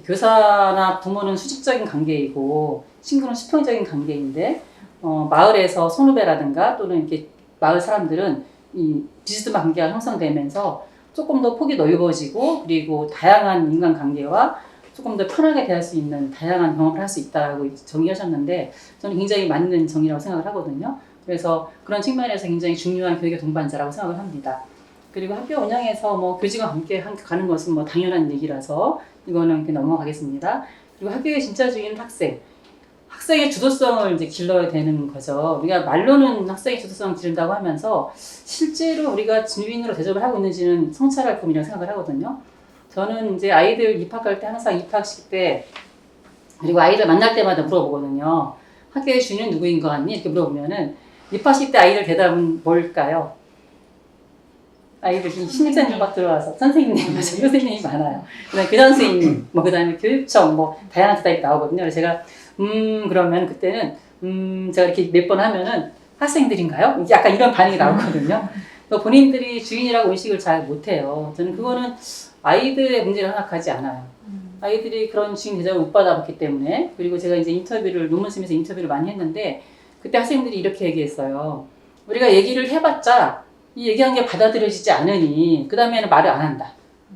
교사나 부모는 수직적인 관계이고 친구는 수평적인 관계인데 마을에서 선후배라든가 또는 이렇게 마을 사람들은 이 비스듬한 관계가 형성되면서 조금 더 폭이 넓어지고 그리고 다양한 인간관계와 조금 더 편하게 대할 수 있는 다양한 경험을 할 수 있다고 정의하셨는데 저는 굉장히 맞는 정의라고 생각을 하거든요. 그래서 그런 측면에서 굉장히 중요한 교육의 동반자라고 생각을 합니다. 그리고 학교 운영에서 뭐 교직원 함께 가는 것은 뭐 당연한 얘기라서 이거는 그냥 넘어가겠습니다. 그리고 학교의 진짜 주인은 학생의 주도성을 이제 길러야 되는 거죠. 우리가 말로는 학생의 주도성을 기른다고 하면서 실제로 우리가 주인으로 대접을 하고 있는지는 성찰할 부분이라고 생각을 하거든요. 저는 이제 아이들 입학할 때 항상 입학식 때 그리고 아이들 만날 때마다 물어보거든요. 학교의 주인은 누구인 것 같니? 이렇게 물어보면은 입학식 때 아이들 대답은 뭘까요? 아이들이 신입사원들 막 들어와서 선생님, 선생님이 많아요. 그다음에 교장 선생님, 뭐 그다음에 교육청, 뭐 다양한 대답이 나오거든요. 그래서 제가 그러면 그때는 제가 이렇게 몇 번 하면은 학생들인가요? 약간 이런 반응이 나오거든요. 본인들이 주인이라고 의식을 잘 못해요. 저는 그거는 아이들의 문제를 생각하지 않아요. 아이들이 그런 주인 대접을 못 받아봤기 때문에. 그리고 제가 이제 논문 쓰면서 인터뷰를 많이 했는데 그때 학생들이 이렇게 얘기했어요. 우리가 얘기를 해봤자 이 얘기한 게 받아들여지지 않으니 그 다음에는 말을 안 한다.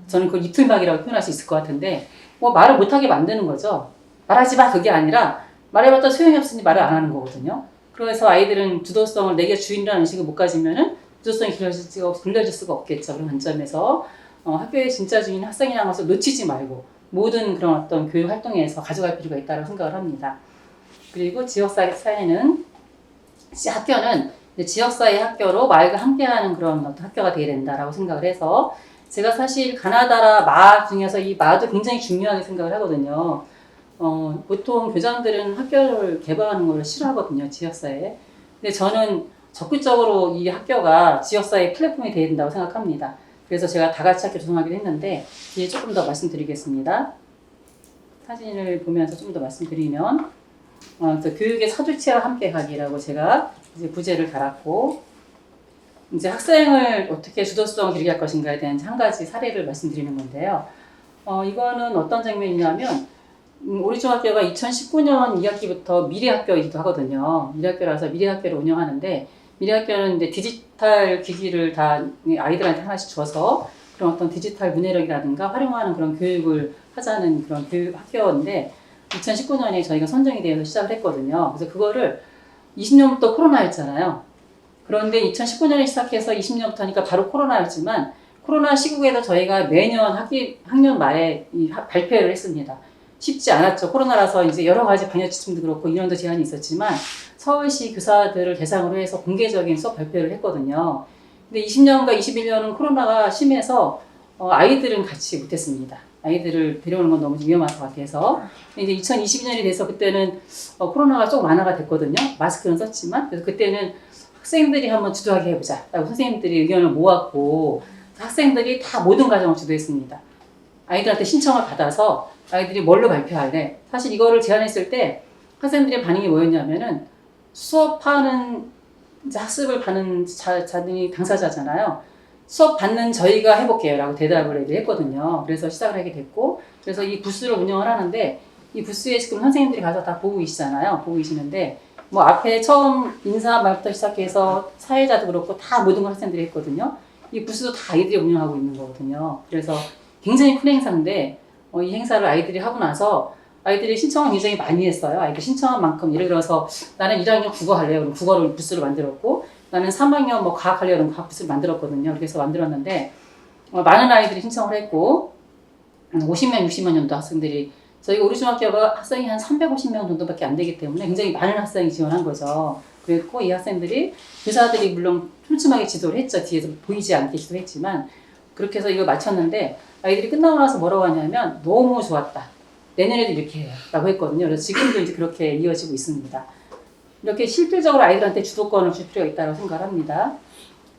저는 그걸 이풀막이라고 표현할 수 있을 것 같은데 뭐 말을 못하게 만드는 거죠. 말하지 마 그게 아니라 말해봤자 소용이 없으니 말을 안 하는 거거든요. 그래서 아이들은 주도성을 내게 주인이라는 의식을 못 가지면은 주도성이 길러질 수가 없겠죠. 그런 관점에서 학교의 진짜 주인 학생이라는 것을 놓치지 말고 모든 그런 어떤 교육 활동에서 가져갈 필요가 있다고 생각을 합니다. 그리고 지역사회는 학교는 지역사회 학교로 마을과 함께하는 그런 어떤 학교가 되어야 된다라고 생각을 해서 제가 사실 가나다라 마 중에서 이 마도 굉장히 중요하게 생각을 하거든요. 보통 교장들은 학교를 개방하는 걸 싫어하거든요, 지역사회에. 근데 저는 적극적으로 이 학교가 지역사회 플랫폼이 되어야 된다고 생각합니다. 그래서 제가 다 같이 학교 조성하기로 했는데 뒤에 조금 더 말씀드리겠습니다. 사진을 보면서 좀 더 말씀드리면 교육의 서주체와 함께 가기라고 제가 이제 부제를 달았고 이제 학생을 어떻게 주도성을 기르게 할 것인가에 대한 한 가지 사례를 말씀드리는 건데요. 이거는 어떤 장면이냐면 우리 중학교가 2019년 2학기부터 미래학교이기도 하거든요. 미래학교라서 미래학교를 운영하는데 미래학교는 이제 디지털 기기를 다 아이들한테 하나씩 줘서 그런 어떤 디지털 문해력이라든가 활용하는 그런 교육을 하자는 그런 교육 학교인데 2019년에 저희가 선정이 되어서 시작을 했거든요. 그래서 그거를 20년부터 코로나였잖아요. 그런데 2019년에 시작해서 20년부터 하니까 바로 코로나였지만 코로나 시국에도 저희가 매년 학년 말에 발표를 했습니다. 쉽지 않았죠. 코로나라서 이제 여러 가지 방역 지침도 그렇고 인원도 제한이 있었지만 서울시 교사들을 대상으로 해서 공개적인 수업 발표를 했거든요. 근데 20년과 21년은 코로나가 심해서 아이들은 같이 못했습니다. 아이들을 데려오는 건 너무 위험할 것 같아서. 이제 2022년이 돼서 그때는 코로나가 조금 완화가 됐거든요. 마스크는 썼지만. 그래서 그때는 학생들이 한번 주도하게 해보자 라고 선생님들이 의견을 모았고 학생들이 다 모든 과정을 주도했습니다. 아이들한테 신청을 받아서 아이들이 뭘로 발표할래? 사실 이거를 제안했을 때 학생들의 반응이 뭐였냐면은 수업하는 학습을 받는 자들이 당사자잖아요. 수업 받는 저희가 해볼게요 라고 대답을 했거든요. 그래서 시작을 하게 됐고 그래서 이 부스를 운영을 하는데 이 부스에 지금 선생님들이 가서 다 보고 계시잖아요. 보고 계시는데 뭐 앞에 처음 인사 말부터 시작해서 사회자도 그렇고 다 모든 걸 학생들이 했거든요. 이 부스도 다 아이들이 운영하고 있는 거거든요. 그래서 굉장히 큰 행사인데 이 행사를 아이들이 하고 나서 아이들이 신청을 굉장히 많이 했어요. 아이들 신청한 만큼 예를 들어서 나는 1학년 국어 할래요. 그럼 국어를 부스를 만들었고 나는 3학년 뭐 과학 할래요. 그럼 과학 부스를 만들었거든요. 그래서 만들었는데 많은 아이들이 신청을 했고 50명, 60명 정도 학생들이 저희 우리 중학교가 학생이 한 350명 정도밖에 안 되기 때문에 굉장히 많은 학생이 지원한 거죠. 그랬고 이 학생들이 교사들이 물론 촘촘하게 지도를 했죠. 뒤에서 보이지 않게 지도했지만 그렇게 해서 이거 마쳤는데 아이들이 끝나고 나서 뭐라고 하냐면 너무 좋았다. 내년에도 이렇게 해요. 라고 했거든요. 그래서 지금도 이제 그렇게 이어지고 있습니다. 이렇게 실질적으로 아이들한테 주도권을 줄 필요가 있다고 생각합니다.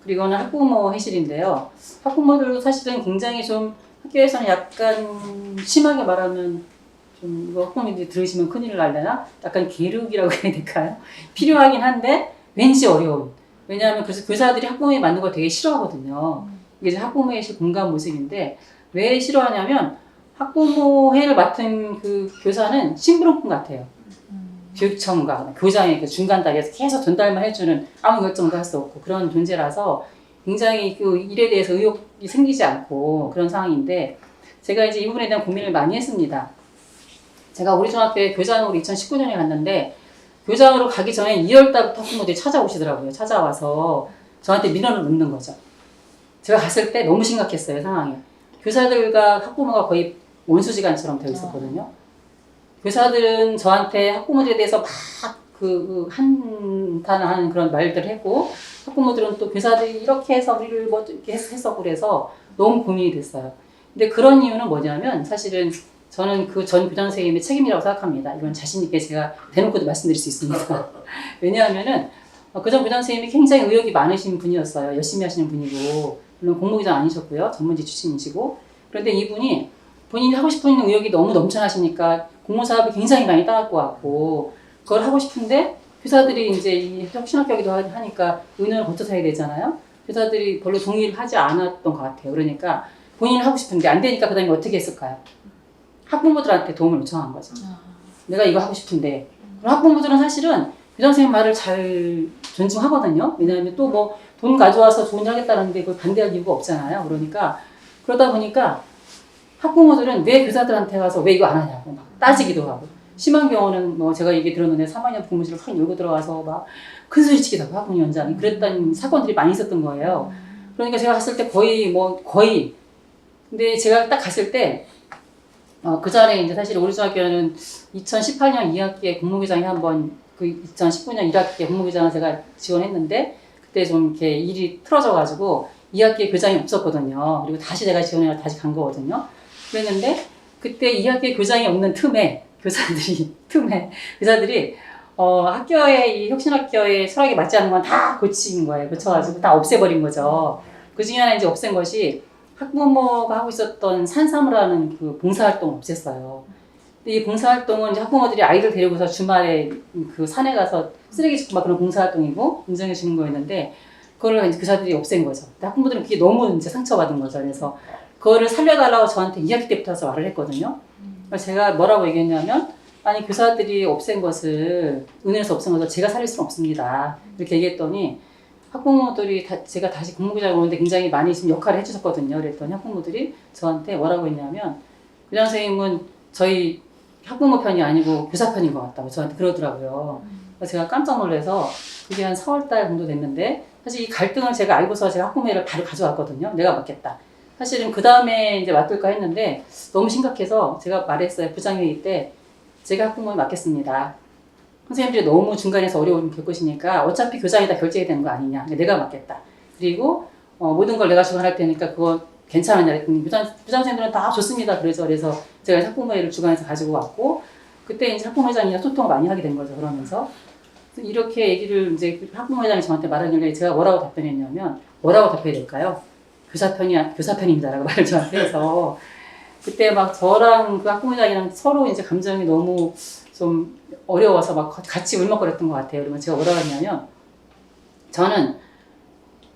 그리고는 학부모 회실인데요. 학부모들도 사실은 굉장히 좀 학교에서는 약간 심하게 말하면 좀 이거 학부모님들이 들으시면 큰일 날려나? 약간 계륵이라고 해야 될까요? 필요하긴 한데 왠지 어려운. 왜냐하면 그래서 교사들이 학부모에 맞는 거 되게 싫어하거든요. 이게 이제 학부모 회실 공감 모습인데 왜 싫어하냐면 학부모 회를 맡은 그 교사는 심부름꾼 같아요. 교육청과 교장의 그 중간 다리에서 계속 전달만 해주는 아무 결정도 할 수 없고 그런 존재라서 굉장히 그 일에 대해서 의욕이 생기지 않고 그런 상황인데 제가 이제 이 부분에 대한 고민을 많이 했습니다. 제가 우리 중학교에 교장으로 2019년에 갔는데 교장으로 가기 전에 2월달부터 학부모들이 찾아오시더라고요. 찾아와서 저한테 민원을 넣는 거죠. 제가 갔을 때 너무 심각했어요, 상황이. 교사들과 학부모가 거의 원수지간처럼 되어 있었거든요. 교사들은 저한테 학부모들에 대해서 막 한탄하는 그런 말들을 했고 학부모들은 또 교사들이 이렇게 해서 우리를 뭐 이렇게 했었고 그래서 너무 고민이 됐어요. 근데 그런 이유는 뭐냐면 사실은 저는 그 전 교장 선생님의 책임이라고 생각합니다. 이건 자신 있게 제가 대놓고도 말씀드릴 수 있습니다. 왜냐하면은 그 전 교장 선생님이 굉장히 의욕이 많으신 분이었어요. 열심히 하시는 분이고 물론 공무기장 아니셨고요. 전문직 출신이시고 그런데 이분이 본인이 하고 싶은 의욕이 너무 넘쳐나시니까 공무사업이 굉장히 많이 따갖고 왔고 그걸 하고 싶은데 교사들이 이제 이 혁신학교기도 하니까 의논을 거쳐서 해야 되잖아요. 교사들이 별로 동의를 하지 않았던 것 같아요. 그러니까 본인은 하고 싶은데 안 되니까 그 다음에 어떻게 했을까요? 학부모들한테 도움을 요청한 거죠. 내가 이거 하고 싶은데. 그럼 학부모들은 사실은 교장 선생님 말을 잘 존중하거든요. 왜냐하면 또 뭐 돈 가져와서 좋은 일 하겠다는데 그걸 반대할 이유가 없잖아요. 그러다 보니까 학부모들은 왜 교사들한테 가서 왜 이거 안 하냐고 막 따지기도 하고 심한 경우는 뭐 제가 얘기 들었는데 3학년 부모실을 확 열고 들어가서 막 큰 소리 치기도 하고 학부모위원장이 그랬던 사건들이 많이 있었던 거예요. 그러니까 제가 갔을 때 거의 근데 제가 딱 갔을 때 그 전에 이제 사실 우리 중학교는 2018년 2학기에 공무기장이 한번 그 2019년 1학기에 공무기장을 제가 지원했는데 그때 좀 이렇게 일이 틀어져가지고 2학기에 교장이 없었거든요. 그리고 다시 제가 지원해서 다시 간 거거든요. 그랬는데 그때 2학기에 교장이 없는 틈에 교사들이 학교의 이 혁신학교의 철학에 맞지 않는 건 다 고친 거예요. 고쳐가지고 다 없애버린 거죠. 그 중에 하나 이제 없앤 것이 학부모가 하고 있었던 산사무라는 그 봉사활동 없앴어요. 근데 이 봉사활동은 이제 학부모들이 아이들 데리고서 주말에 그 산에 가서 쓰레기 줍고 막 그런 봉사활동이고 인정해 주는 거였는데 그걸 이제 교사들이 없앤 거죠. 근데 학부모들은 그게 너무 이제 상처받은 거죠. 그래서 그거를 살려달라고 저한테 2학기 때부터 와서 말을 했거든요. 그래서 제가 뭐라고 얘기했냐면 아니 교사들이 없앤 것을 은혜에서 없앤 것을 제가 살릴 수는 없습니다. 이렇게 얘기했더니 학부모들이 제가 다시 공무기장 오는데 굉장히 많이 지금 역할을 해주셨거든요. 그랬더니 학부모들이 저한테 뭐라고 했냐면 교장 선생님은 저희 학부모 편이 아니고 교사 편인 것 같다고 저한테 그러더라고요. 그래서 제가 깜짝 놀라서 그게 한 4월달 정도 됐는데 사실 이 갈등을 제가 알고서 제가 학부모회를 바로 가져왔거든요. 내가 맡겠다. 사실은 그 다음에 이제 맡을까 했는데 너무 심각해서 제가 말했어요. 부장회의 때 제가 학부모에 맡겠습니다. 선생님들이 너무 중간에서 어려움을 겪을 것이니까 어차피 교장이 다 결정이 되는 거 아니냐. 내가 맡겠다. 그리고 모든 걸 내가 주관할 테니까 그거 괜찮으냐 했더니 부장 선생님들은 다 좋습니다. 그래서 제가 학부모회를 주관해서 가지고 왔고 그때 이제 학부모회장이랑 소통을 많이 하게 된 거죠. 그러면서 이렇게 얘기를 이제 학부모회장이 저한테 말하길래 제가 뭐라고 답변했냐면 뭐라고 답해야 될까요? 교사 편입니다라고 말을 저한테 해서 그때 막 저랑 그 학부모장이랑 서로 이제 감정이 너무 좀 어려워서 막 같이 울먹거렸던 것 같아요. 그러면 제가 뭐라고 했냐면 저는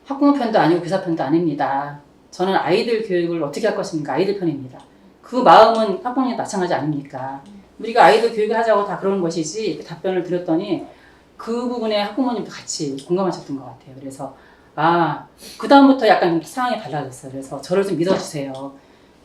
학부모 편도 아니고 교사 편도 아닙니다. 저는 아이들 교육을 어떻게 할 것입니까? 아이들 편입니다. 그 마음은 학부모님 마찬가지 아닙니까? 우리가 아이들 교육을 하자고 다 그러는 것이지 답변을 드렸더니 그 부분에 학부모님도 같이 공감하셨던 것 같아요. 그래서 그 다음부터 약간 상황이 달라졌어요. 그래서 저를 좀 믿어주세요.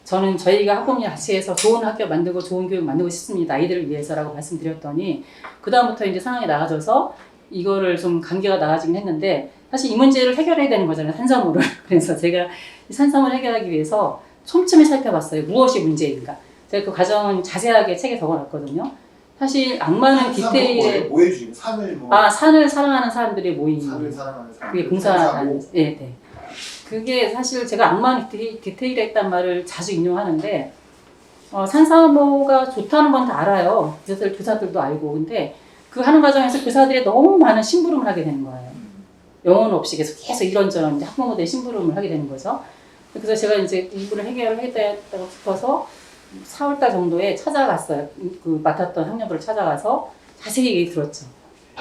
저는 저희가 학부모님 같이 해서 좋은 학교 만들고 좋은 교육 만들고 싶습니다. 아이들을 위해서라고 말씀드렸더니 그 다음부터 이제 상황이 나아져서 이거를 좀 관계가 나아지긴 했는데 사실 이 문제를 해결해야 되는 거잖아요. 산사무를. 그래서 제가 이 산삼을 해결하기 위해서 촘촘히 살펴봤어요. 무엇이 문제인가. 제가 그 과정은 자세하게 책에 적어놨거든요. 사실 악마는 디테일에 뭐 해주시고 산을 뭐 산을 사랑하는 사람들이 모인 산을 사랑하는 사람 그게 봉사하는 네. 그게 사실 제가 악마는 디테일에 있단 말을 자주 인용하는데 산사모가 좋다는 건 다 알아요. 교사들도 알고. 근데 그 하는 과정에서 교사들이 너무 많은 심부름을 하게 되는 거예요. 영혼 없이 계속 이런저런 이제 학부모들의 심부름을 하게 되는 거죠. 그래서 제가 이제 이 부분을 해결을 해야겠다고 싶어서 4월달 정도에 찾아갔어요. 그 맡았던 학년부를 찾아가서 자세히 얘기 들었죠.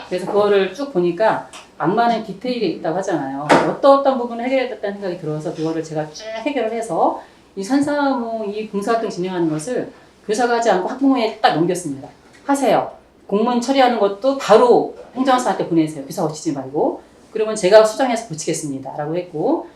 그래서 그거를 쭉 보니까 악마는 디테일에 있다고 하잖아요. 어떤 부분을 해결해야 됐다는 생각이 들어서 그거를 제가 쭉 해결을 해서 이 산사모 이 봉사활동 진행하는 것을 교사가 하지 않고 학부모에 딱 넘겼습니다. 하세요. 공문 처리하는 것도 바로 행정사한테 보내세요. 교사 거치지 말고. 그러면 제가 수정해서 고치겠습니다. 라고 했고,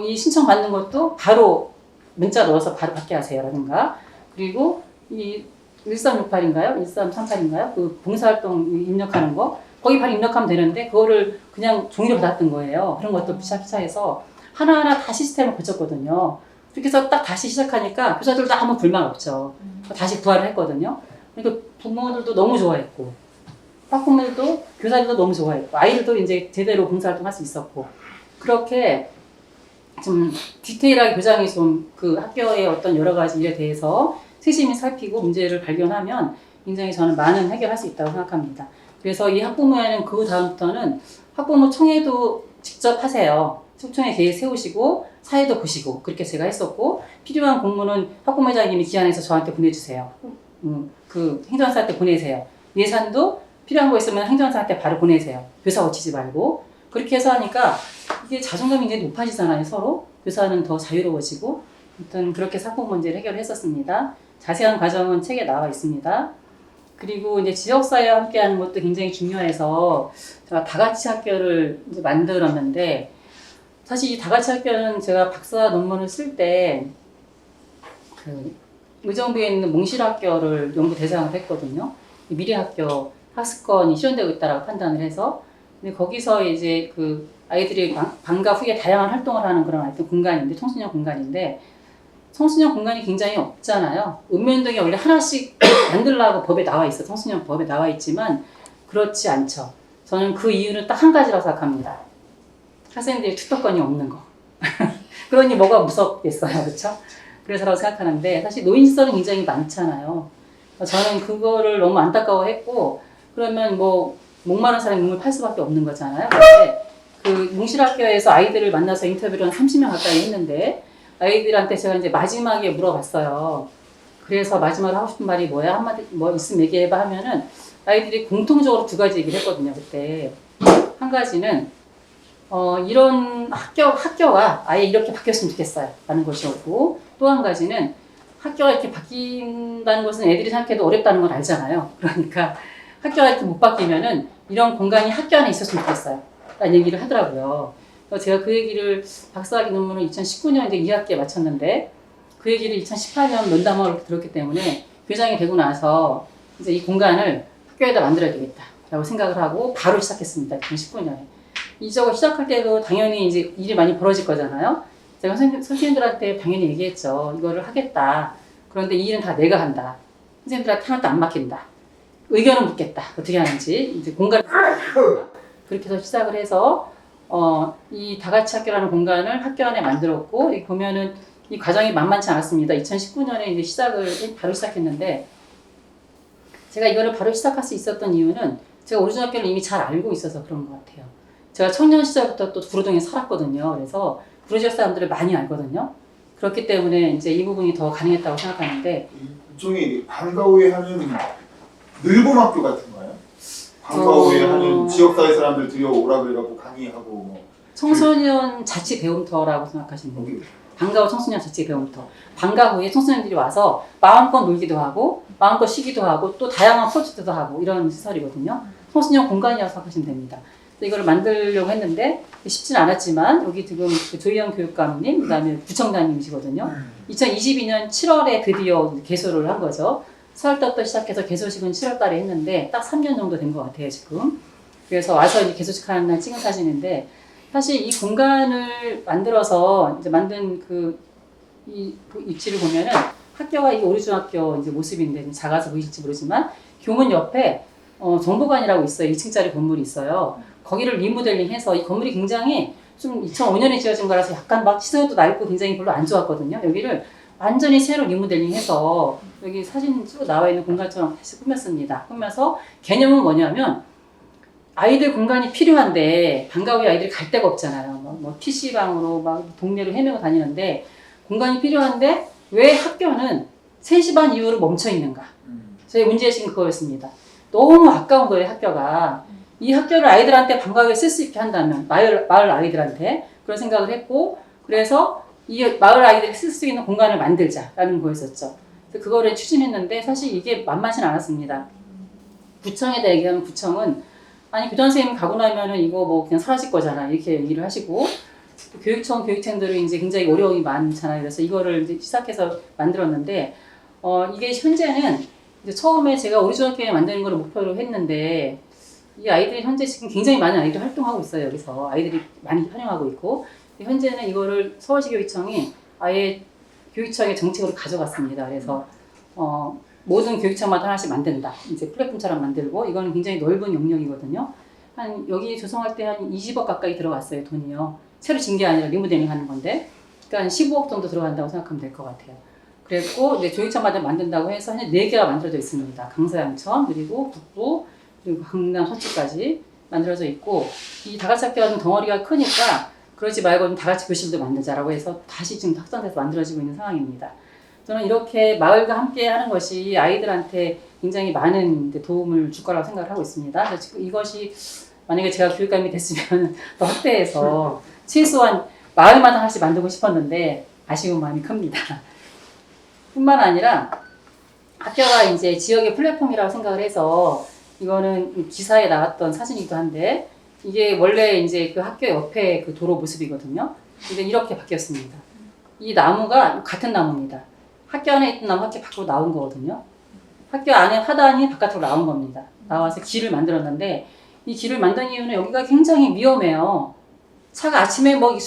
이 신청 받는 것도 바로 문자 넣어서 바로 받게 하세요. 라든가. 그리고 이 1368인가요? 1338인가요? 그 봉사활동 입력하는 거. 거기 바로 입력하면 되는데, 그거를 그냥 종이로 받았던 거예요. 그런 것도 피차피차해서 하나하나 다 시스템을 고쳤거든요. 그렇게 해서 딱 다시 시작하니까 교사들도 아무 불만 없죠. 다시 부활을 했거든요. 그러니까 부모들도 너무 좋아했고, 학부모들도 교사들도 너무 좋아했고, 아이들도 이제 제대로 봉사활동 할 수 있었고, 그렇게 좀 디테일하게 교장이 좀 그 학교의 어떤 여러 가지 일에 대해서 세심히 살피고 문제를 발견하면 굉장히 저는 많은 해결할 수 있다고 생각합니다. 그래서 이 학부모회는 그 다음부터는 학부모 총회도 직접 하세요. 총회 계획 세우시고 사회도 보시고 그렇게 제가 했었고, 필요한 공문은 학부모회장님이 기한해서 저한테 보내주세요. 그 행정사한테 보내세요. 예산도 필요한 거 있으면 행정사한테 바로 보내세요. 교사 거치지 말고. 그렇게 해서 하니까 이게 자존감이 이제 높아지잖아요, 서로. 교사는 더 자유로워지고. 아무튼 그렇게 학부모 문제를 해결했었습니다. 자세한 과정은 책에 나와 있습니다. 그리고 이제 지역사회와 함께 하는 것도 굉장히 중요해서 제가 다 같이 학교를 이제 만들었는데, 사실 이 다 같이 학교는 제가 박사 논문을 쓸 때 그 의정부에 있는 몽실학교를 연구 대상을 했거든요. 미래학교 학습권이 실현되고 있다라고 판단을 해서, 근데 거기서 이제 그 아이들이 방과 후에 다양한 활동을 하는 그런 어떤 공간인데, 청소년 공간인데, 청소년 공간이 굉장히 없잖아요. 읍면동에 원래 하나씩 만들라고 법에 나와 있어. 청소년 법에 나와 있지만 그렇지 않죠. 저는 그 이유는 딱 한 가지라고 생각합니다. 학생들이 투표권이 없는 거. 그러니 뭐가 무섭겠어요. 그렇죠? 그래서라고 생각하는데, 사실 노인시설은 굉장히 많잖아요. 저는 그거를 너무 안타까워했고, 그러면 뭐 목마른 사람이 몸을 팔 수밖에 없는 거잖아요. 근데 그 몽실학교에서 아이들을 만나서 인터뷰를 한 30명 가까이 했는데, 아이들한테 제가 이제 마지막에 물어봤어요. 그래서 마지막으로 하고 싶은 말이 뭐야? 한마디 뭐 있으면 얘기해봐 하면은 아이들이 공통적으로 두 가지 얘기를 했거든요. 그때 한 가지는 이런 학교가 아예 이렇게 바뀌었으면 좋겠어요 라는 것이었고, 또 한 가지는 학교가 이렇게 바뀐다는 것은 애들이 생각해도 어렵다는 걸 알잖아요. 그러니까 학교가 이렇게 못 바뀌면은 이런 공간이 학교 안에 있었으면 좋겠어요 라는 얘기를 하더라고요. 그래서 제가 그 얘기를 박사학위 논문을 2019년 이제 2학기에 마쳤는데, 그 얘기를 2018년 면담을 들었기 때문에 교장이 되고 나서 이제 이 공간을 학교에다 만들어야 되겠다라고 생각을 하고 바로 시작했습니다. 2019년에. 이저거 시작할 때도 당연히 이제 일이 많이 벌어질 거잖아요. 제가 선생님들한테 당연히 얘기했죠. 이거를 하겠다. 그런데 이 일은 다 내가 한다. 선생님들한테 하나도 안 맡긴다. 의견은 묻겠다. 어떻게 하는지. 이제 공간 그렇게 해서 시작을 해서 이 다같이 학교라는 공간을 학교 안에 만들었고, 여기 보면은 이 과정이 만만치 않았습니다. 2019년에 이제 바로 시작했는데, 제가 이거를 바로 시작할 수 있었던 이유는 제가 오리지널 학교를 이미 잘 알고 있어서 그런 것 같아요. 제가 청년 시절부터 또 구로동에 살았거든요. 그래서 구로 지역 사람들을 많이 알거든요. 그렇기 때문에 이제 이 부분이 더 가능했다고 생각하는데, 일종의 방과후에 하는 늘봄학교 같은 거예요? 방과후에 하는 지역사회 사람들 들여오라 그래갖고 강의하고 뭐. 청소년 자치 배움터라고 생각하시면 됩니다. 방과 후 청소년 자치 배움터. 방과 후에 청소년들이 와서 마음껏 놀기도 하고 마음껏 쉬기도 하고 또 다양한 프로젝트도 하고 이런 시설이거든요. 청소년 공간이라고 생각하시면 됩니다. 이거를 만들려고 했는데 쉽지는 않았지만, 여기 지금 조희영 교육감님, 그 다음에 부청장님이시거든요. 2022년 7월에 드디어 개소를 한 거죠. 4월달부터 시작해서 개소식은 7월달에 했는데 딱 3년 정도 된 것 같아요, 지금. 그래서 와서 이제 개소식 하는 날 찍은 사진인데, 사실 이 공간을 만들어서 이제 만든 이 입지를 보면은 학교가 이 오리중학교 이제 모습인데 작아서 보이실지 모르지만 교문 옆에 정보관이라고 있어요. 2층짜리 건물이 있어요. 거기를 리모델링해서 이 건물이 굉장히 좀 2005년에 지어진 거라서 약간 막 시설도 낡고 굉장히 별로 안 좋았거든요. 여기를 완전히 새로 리모델링해서 여기 사진 쭉 나와 있는 공간처럼 다시 꾸몄습니다. 꾸며서 개념은 뭐냐면 아이들 공간이 필요한데 방과 후에 아이들이 갈 데가 없잖아요. 뭐 PC방으로 막 동네로 헤매고 다니는데 공간이 필요한데 왜 학교는 3시 반 이후로 멈춰 있는가? 저희 문제의식은 그거였습니다. 너무 아까운 거예요, 학교가. 이 학교를 아이들한테 방과 후에 쓸 수 있게 한다면, 마을 아이들한테 그런 생각을 했고, 그래서 이 마을 아이들이 쓸 수 있는 공간을 만들자라는 거였었죠. 그래서 그거를 추진했는데 사실 이게 만만치 않았습니다. 구청에다 얘기하면 구청은 아니 교장 선생님 가고 나면은 이거 뭐 그냥 사라질 거잖아 이렇게 얘기를 하시고 교육청 교육생들은 이제 굉장히 어려움이 많잖아요. 그래서 이거를 이제 시작해서 만들었는데 이게 현재는 이제 처음에 제가 오리지널 만드는 걸 목표로 했는데 이 아이들이 현재 지금 굉장히 많은 아이들이 활동하고 있어요. 여기서 아이들이 많이 활용하고 있고 현재는 이거를 서울시 교육청이 아예 교육청의 정책으로 가져갔습니다. 그래서 모든 교육청마다 하나씩 만든다. 이제 플랫폼처럼 만들고 이거는 굉장히 넓은 영역이거든요. 한 여기 조성할 때 한 20억 가까이 들어갔어요. 돈이요. 새로 진 게 아니라 리모델링 하는 건데 그러니까 한 15억 정도 들어간다고 생각하면 될 것 같아요. 그랬고 이제 교육청마다 만든다고 해서 한 4개가 만들어져 있습니다. 강서양천 그리고 북부 그리고 강남 서초까지 만들어져 있고 이 다같이 학교는 덩어리가 크니까 그러지 말고 다같이 교실도 만들자라고 해서 다시 지금 확장돼서 만들어지고 있는 상황입니다. 저는 이렇게 마을과 함께 하는 것이 아이들한테 굉장히 많은 도움을 줄 거라고 생각을 하고 있습니다. 그래서 이것이 만약에 제가 교육감이 됐으면 더 확대해서 최소한 마을마다 하나씩 만들고 싶었는데 아쉬운 마음이 큽니다. 뿐만 아니라 학교가 이제 지역의 플랫폼이라고 생각을 해서 이거는 기사에 나왔던 사진이기도 한데 이게 원래 이제 그 학교 옆에 그 도로 모습이거든요. 근데 이렇게 바뀌었습니다. 이 나무가 같은 나무입니다. 학교 안에 있던 나무 학교 밖으로 나온 거거든요. 학교 안에 화단이 바깥으로 나온 겁니다. 나와서 길을 만들었는데 이 길을 만든 이유는 여기가 굉장히 위험해요. 차가 아침에 뭐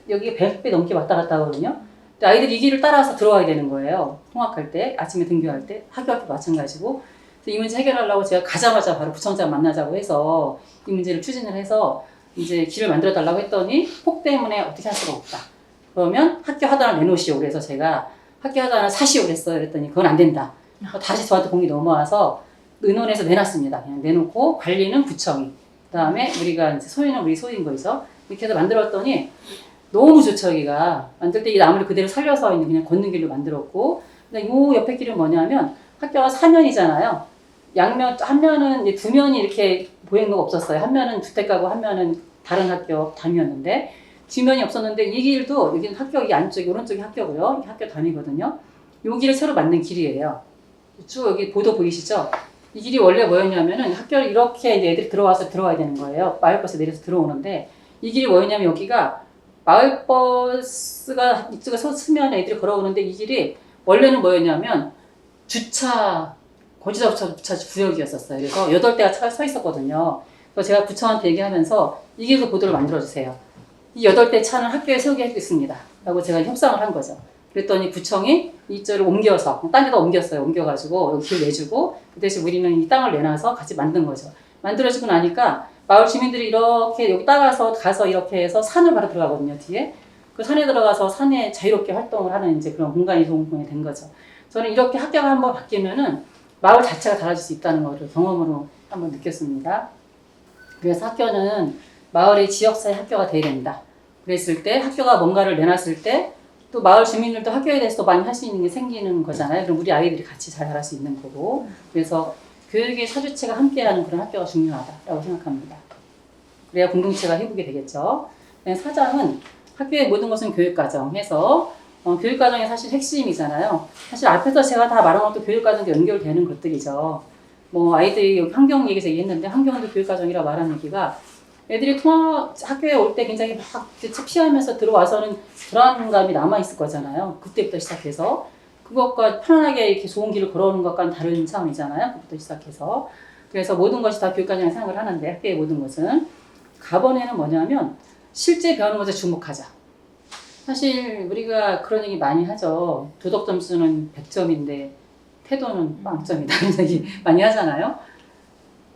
여기 100배 넘게 왔다 갔다 하거든요. 근데 아이들이 이 길을 따라서 들어와야 되는 거예요. 통학할 때, 아침에 등교할 때, 학교 앞도 마찬가지고. 그래서 이 문제 해결하려고 제가 가자마자 바로 구청장 만나자고 해서 이 문제를 추진을 해서 이제 길을 만들어 달라고 했더니 폭 때문에 어떻게 할 수가 없다. 그러면 학교 하단을 내놓으시오. 그래서 제가 학교 하단을 사시오 그랬어요. 그랬더니 그건 안 된다. 다시 저한테 공이 넘어와서 의논해서 내놨습니다. 그냥 내놓고 관리는 구청이. 그 다음에 우리가 이제 소유는 우리 소유인 거죠. 이렇게 해서 만들었더니 너무 좋죠, 여기가. 만들 때 이 나무를 그대로 살려서 있는 그냥 걷는 길로 만들었고. 근데 요 옆에 길은 뭐냐면 학교가 4면이잖아요. 양면, 한 면은 이제 2면이 이렇게 보행로가 없었어요. 한 면은 주택가고 한 면은 다른 학교 담이었는데 뒷면이 없었는데 이 길도 여기는 학교 이 안쪽이 오른쪽이 학교고요. 학교 담이거든요. 요 길을 새로 만든 길이에요. 쭉 여기 보도 보이시죠? 이 길이 원래 뭐였냐면은 학교를 이렇게 이제 애들이 들어와야 되는 거예요. 마을버스 내려서 들어오는데 이 길이 뭐였냐면 여기가 마을버스가 이쪽에 서면 애들이 걸어오는데 이 길이 원래는 뭐였냐면 거지자 주차 구역이었었어요. 그래서 8대가 차가 서 있었거든요. 그래서 제가 구청한테 얘기하면서 이 길도 보도를 만들어주세요. 이 8대 차는 학교에 세우게 하겠습니다. 라고 제가 협상을 한 거죠. 그랬더니 구청이 이쪽을 옮겨서, 딴 데다 옮겼어요. 옮겨가지고 여기 길 내주고 그 대신 우리는 이 땅을 내놔서 같이 만든 거죠. 만들어지고 나니까 마을 주민들이 이렇게 여기 가서 이렇게 해서 산을 바로 들어가거든요. 뒤에. 그 산에 들어가서 산에 자유롭게 활동을 하는 이제 그런 공간이 된 거죠. 저는 이렇게 학교가 한번 바뀌면은 마을 자체가 달라질 수 있다는 것을 경험으로 한번 느꼈습니다. 그래서 학교는 마을의 지역사회 학교가 돼야 된다. 그랬을 때 학교가 뭔가를 내놨을 때 또 마을 주민들도 학교에 대해서 많이 할 수 있는 게 생기는 거잖아요. 그럼 우리 아이들이 같이 잘 자랄 수 있는 거고. 그래서 교육의 사주체가 함께하는 그런 학교가 중요하다고 생각합니다. 그래야 공동체가 회복이 되겠죠. 사장은 학교의 모든 것은 교육과정 해서 교육과정이 사실 핵심이잖아요. 사실 앞에서 제가 다 말한 것도 교육과정과 연결되는 것들이죠. 뭐 아이들이 환경 얘기에서 얘기했는데 환경도 교육과정이라고 말하는 얘기가 애들이 학교에 올 때 굉장히 막 피하면서 들어와서는 불안감이 남아있을 거잖아요. 그때부터 시작해서. 그것과 편안하게 이렇게 좋은 길을 걸어오는 것과는 다른 차원이잖아요. 그것부터 시작해서. 그래서 모든 것이 다 교육과정이라고 생각을 하는데 학교의 모든 것은. 가번에는 뭐냐면 실제 배우는 것에 주목하자. 사실 우리가 그런 얘기 많이 하죠. 도덕 점수는 100점인데 태도는 빵점이다 이런 얘기 많이 하잖아요.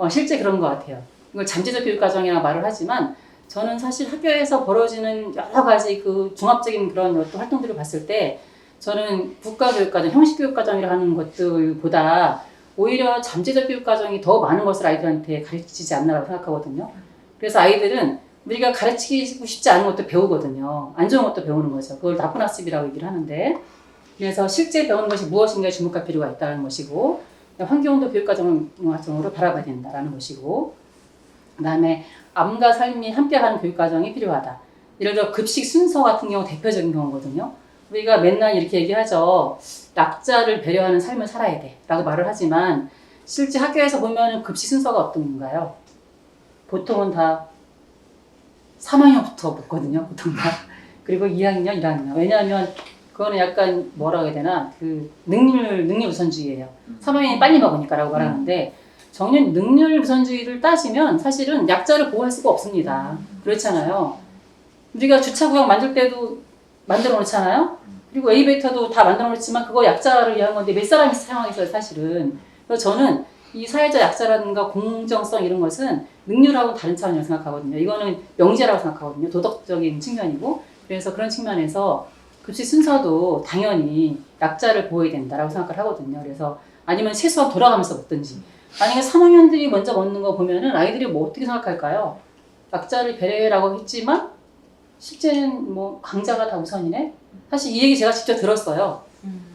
실제 그런 것 같아요. 이걸 잠재적 교육 과정이라고 말을 하지만 저는 사실 학교에서 벌어지는 여러 가지 그 종합적인 그런 어떤 활동들을 봤을 때 저는 국가교육과정, 형식교육과정이라 하는 것들보다 오히려 잠재적 교육과정이 더 많은 것을 아이들한테 가르치지 않나라고 생각하거든요. 그래서 아이들은 우리가 가르치고 싶지 않은 것도 배우거든요. 안 좋은 것도 배우는 거죠. 그걸 나쁜 학습이라고 얘기를 하는데 그래서 실제 배우는 것이 무엇인가에 주목할 필요가 있다는 것이고 환경도 교육과정으로 바라봐야 된다는 것이고 그 다음에 암과 삶이 함께하는 교육과정이 필요하다. 예를 들어 급식 순서 같은 경우 대표적인 경우거든요. 우리가 맨날 이렇게 얘기하죠. 약자를 배려하는 삶을 살아야 돼 라고 말을 하지만 실제 학교에서 보면 급식 순서가 어떤 건가요? 보통은 다 3학년부터 먹거든요. 보통 다. 그리고 2학년, 1학년. 왜냐하면 그거는 약간 뭐라고 해야 되나 그 능률 우선주의예요. 3학년이 빨리 먹으니까라고 말하는데 정년 능률 우선주의를 따지면 사실은 약자를 보호할 수가 없습니다. 그렇잖아요. 우리가 주차구역 만들 때도 만들어 놓잖아요. 그리고 엘리베이터도 다 만들어 놓지만 그거 약자를 위한 건데 몇 사람이 사용하겠어요, 사실은. 그래서 저는 이 사회적 약자라든가 공정성 이런 것은 능률하고는 다른 차원이라고 생각하거든요. 이거는 명제라고 생각하거든요. 도덕적인 측면이고. 그래서 그런 측면에서 급식 순서도 당연히 약자를 보호해야 된다라고 생각을 하거든요. 그래서 아니면 최소한 돌아가면서 먹든지. 만약에 3학년들이 먼저 먹는 거 보면은 아이들이 뭐 어떻게 생각할까요? 약자를 배려라고 했지만 실제는 뭐 강자가 다 우선이네? 사실 이 얘기 제가 직접 들었어요.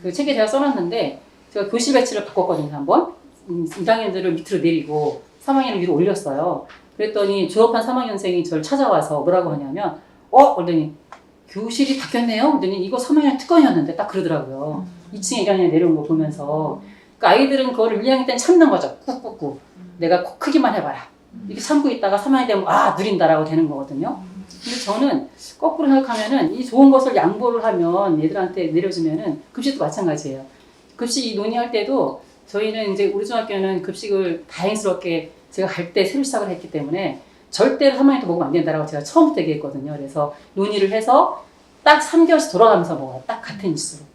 그 책에 제가 써놨는데 제가 교실 배치를 바꿨거든요, 한번. 2학년들을 밑으로 내리고 3학년을 위로 올렸어요. 그랬더니 졸업한 3학년생이 저를 찾아와서 뭐라고 하냐면 그러더니 교실이 바뀌었네요? 그러더니 이거 3학년 특권이었는데 딱 그러더라고요. 2층에 1학년 내려온 거 보면서. 그러니까 아이들은 그거를 1학년 때는 참는 거죠. 꾹꾹꾹. 내가 코 크기만 해봐라. 이렇게 참고 있다가 3학년 되면 누린다라고 되는 거거든요. 근데 저는 거꾸로 생각하면은 이 좋은 것을 양보를 하면 얘들한테 내려주면은 급식도 마찬가지예요. 급식 논의할 때도 저희는 이제 우리 중학교는 급식을 다행스럽게 제가 갈 때 새로 시작을 했기 때문에 절대로 3학년 때 먹으면 안 된다라고 제가 처음부터 얘기했거든요. 그래서 논의를 해서 딱 3개월씩 돌아가면서 먹어요. 딱 같은 일수로.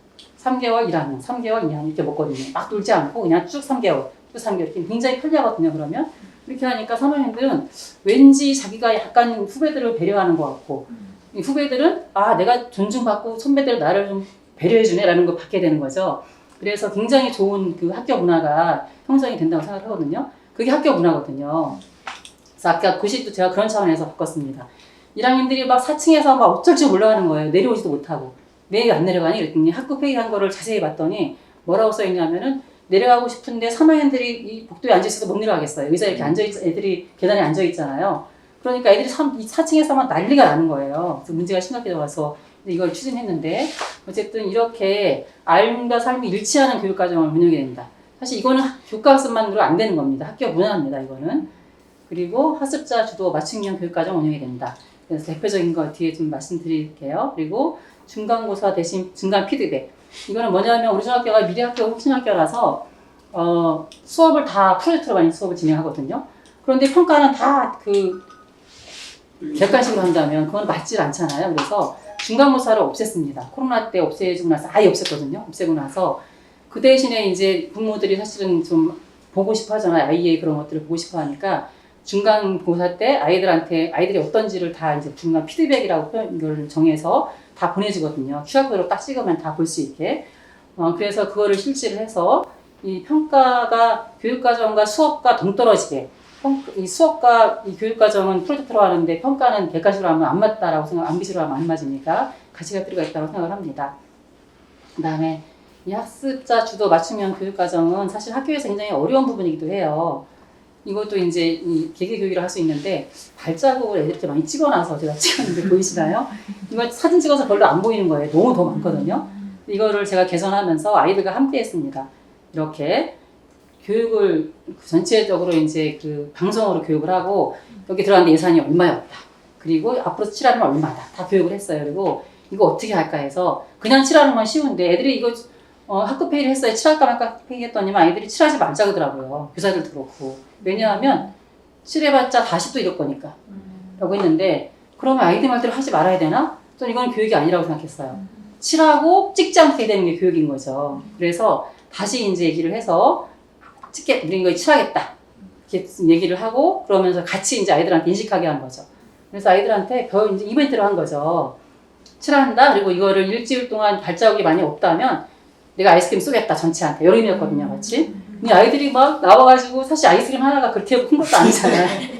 3개월 1학년, 3개월 2학년 이렇게 먹거든요. 막 놀지 않고 그냥 쭉 3개월, 쭉 3개월 이렇게 굉장히 편리하거든요. 그러면 이렇게 하니까 3학년들은 왠지 자기가 약간 후배들을 배려하는 것 같고 후배들은 내가 존중받고 선배들 나를 좀 배려해주네라는 걸 받게 되는 거죠. 그래서 굉장히 좋은 그 학교 문화가 형성이 된다고 생각하거든요. 그게 학교 문화거든요. 그래서 아까 교실도 제가 그런 차원에서 바꿨습니다. 1학년들이 막 4층에서 막 어쩔 줄 몰라하는 거예요. 내려오지도 못하고. 왜 안 내려가니? 그랬더니 학급 회의한 거를 자세히 봤더니 뭐라고 써있냐면은 내려가고 싶은데 3학년들이 이 복도에 앉아있어서 못 내려가겠어요. 의자에 이렇게 앉아있, 애들이 계단에 앉아있잖아요. 그러니까 애들이 4층에서만 난리가 나는 거예요. 그래서 문제가 심각해져 와서 이걸 추진했는데 어쨌든 이렇게 삶과 삶이 일치하는 교육과정을 운영해야 된다. 사실 이거는 교과학습만으로 안 되는 겁니다. 학교 문화입니다. 이거는. 그리고 학습자 주도 맞춤형 교육과정 운영해야 된다. 그래서 대표적인 거 뒤에 좀 말씀드릴게요. 그리고 중간고사 대신 중간 피드백. 이거는 뭐냐면 우리 중학교가 미래학교 혁신학교라서 수업을 다 프로젝트로 많이 수업을 진행하거든요. 그런데 평가는 다 그 객관식으로 한다면 그건 맞질 않잖아요. 그래서 중간고사를 없앴습니다. 코로나 때 없애주고 나서 아예 없앴거든요. 없애고 나서 그 대신에 이제 부모들이 사실은 좀 보고 싶어 하잖아요. 아이의 그런 것들을 보고 싶어 하니까 중간고사 때 아이들이 어떤지를 다 이제 중간 피드백이라고 표현을 정해서 다 보내주거든요. QR코드로 딱 찍으면 다 볼 수 있게. 그래서 그거를 실시를 해서 이 평가가 교육과정과 수업과 동떨어지게 이 수업과 이 교육과정은 프로젝트로 하는데 평가는 객관식으로 하면 안 맞다라고 암기식으로 하면 안 맞으니까 같이 갈 필요가 있다고 생각을 합니다. 그 다음에 이 학습자 주도 맞춤형 교육과정은 사실 학교에서 굉장히 어려운 부분이기도 해요. 이것도 이제 이 계기교육을 할 수 있는데 발자국을 애들 이렇게 많이 찍어놔서 제가 찍었는데 보이시나요? 이거 사진 찍어서 별로 안 보이는 거예요. 너무 더 많거든요. 이거를 제가 개선하면서 아이들과 함께 했습니다. 이렇게 교육을 전체적으로 이제 그 방송으로 교육을 하고 여기 들어갔는데 예산이 얼마였다. 그리고 앞으로 칠하면 얼마다. 다 교육을 했어요. 그리고 이거 어떻게 할까 해서 그냥 칠하는 건 쉬운데 애들이 이거 학급 회의를 했어요. 칠할까 말까 학급 회의 했더니만 아이들이 칠하지 말자 그러더라고요. 교사들도 그렇고. 왜냐하면 칠해봤자 다시 또 이럴 거니까. 라고 했는데 그러면 아이들 말대로 하지 말아야 되나? 저는 이건 교육이 아니라고 생각했어요. 칠하고 찍지 않게 되는 게 교육인 거죠. 그래서 다시 이제 얘기를 해서 찍게 우리 이거 칠하겠다 이렇게 얘기를 하고 그러면서 같이 이제 아이들한테 인식하게 한 거죠. 그래서 아이들한테 별 이제 이벤트를 한 거죠. 칠한다. 그리고 이거를 일주일 동안 발자국이 많이 없다면 내가 아이스크림 쏘겠다 전체한테 이런 의미였거든요, 같이. 근데 아이들이 막 나와가지고 사실 아이스크림 하나가 그렇게 큰 것도 아니잖아요.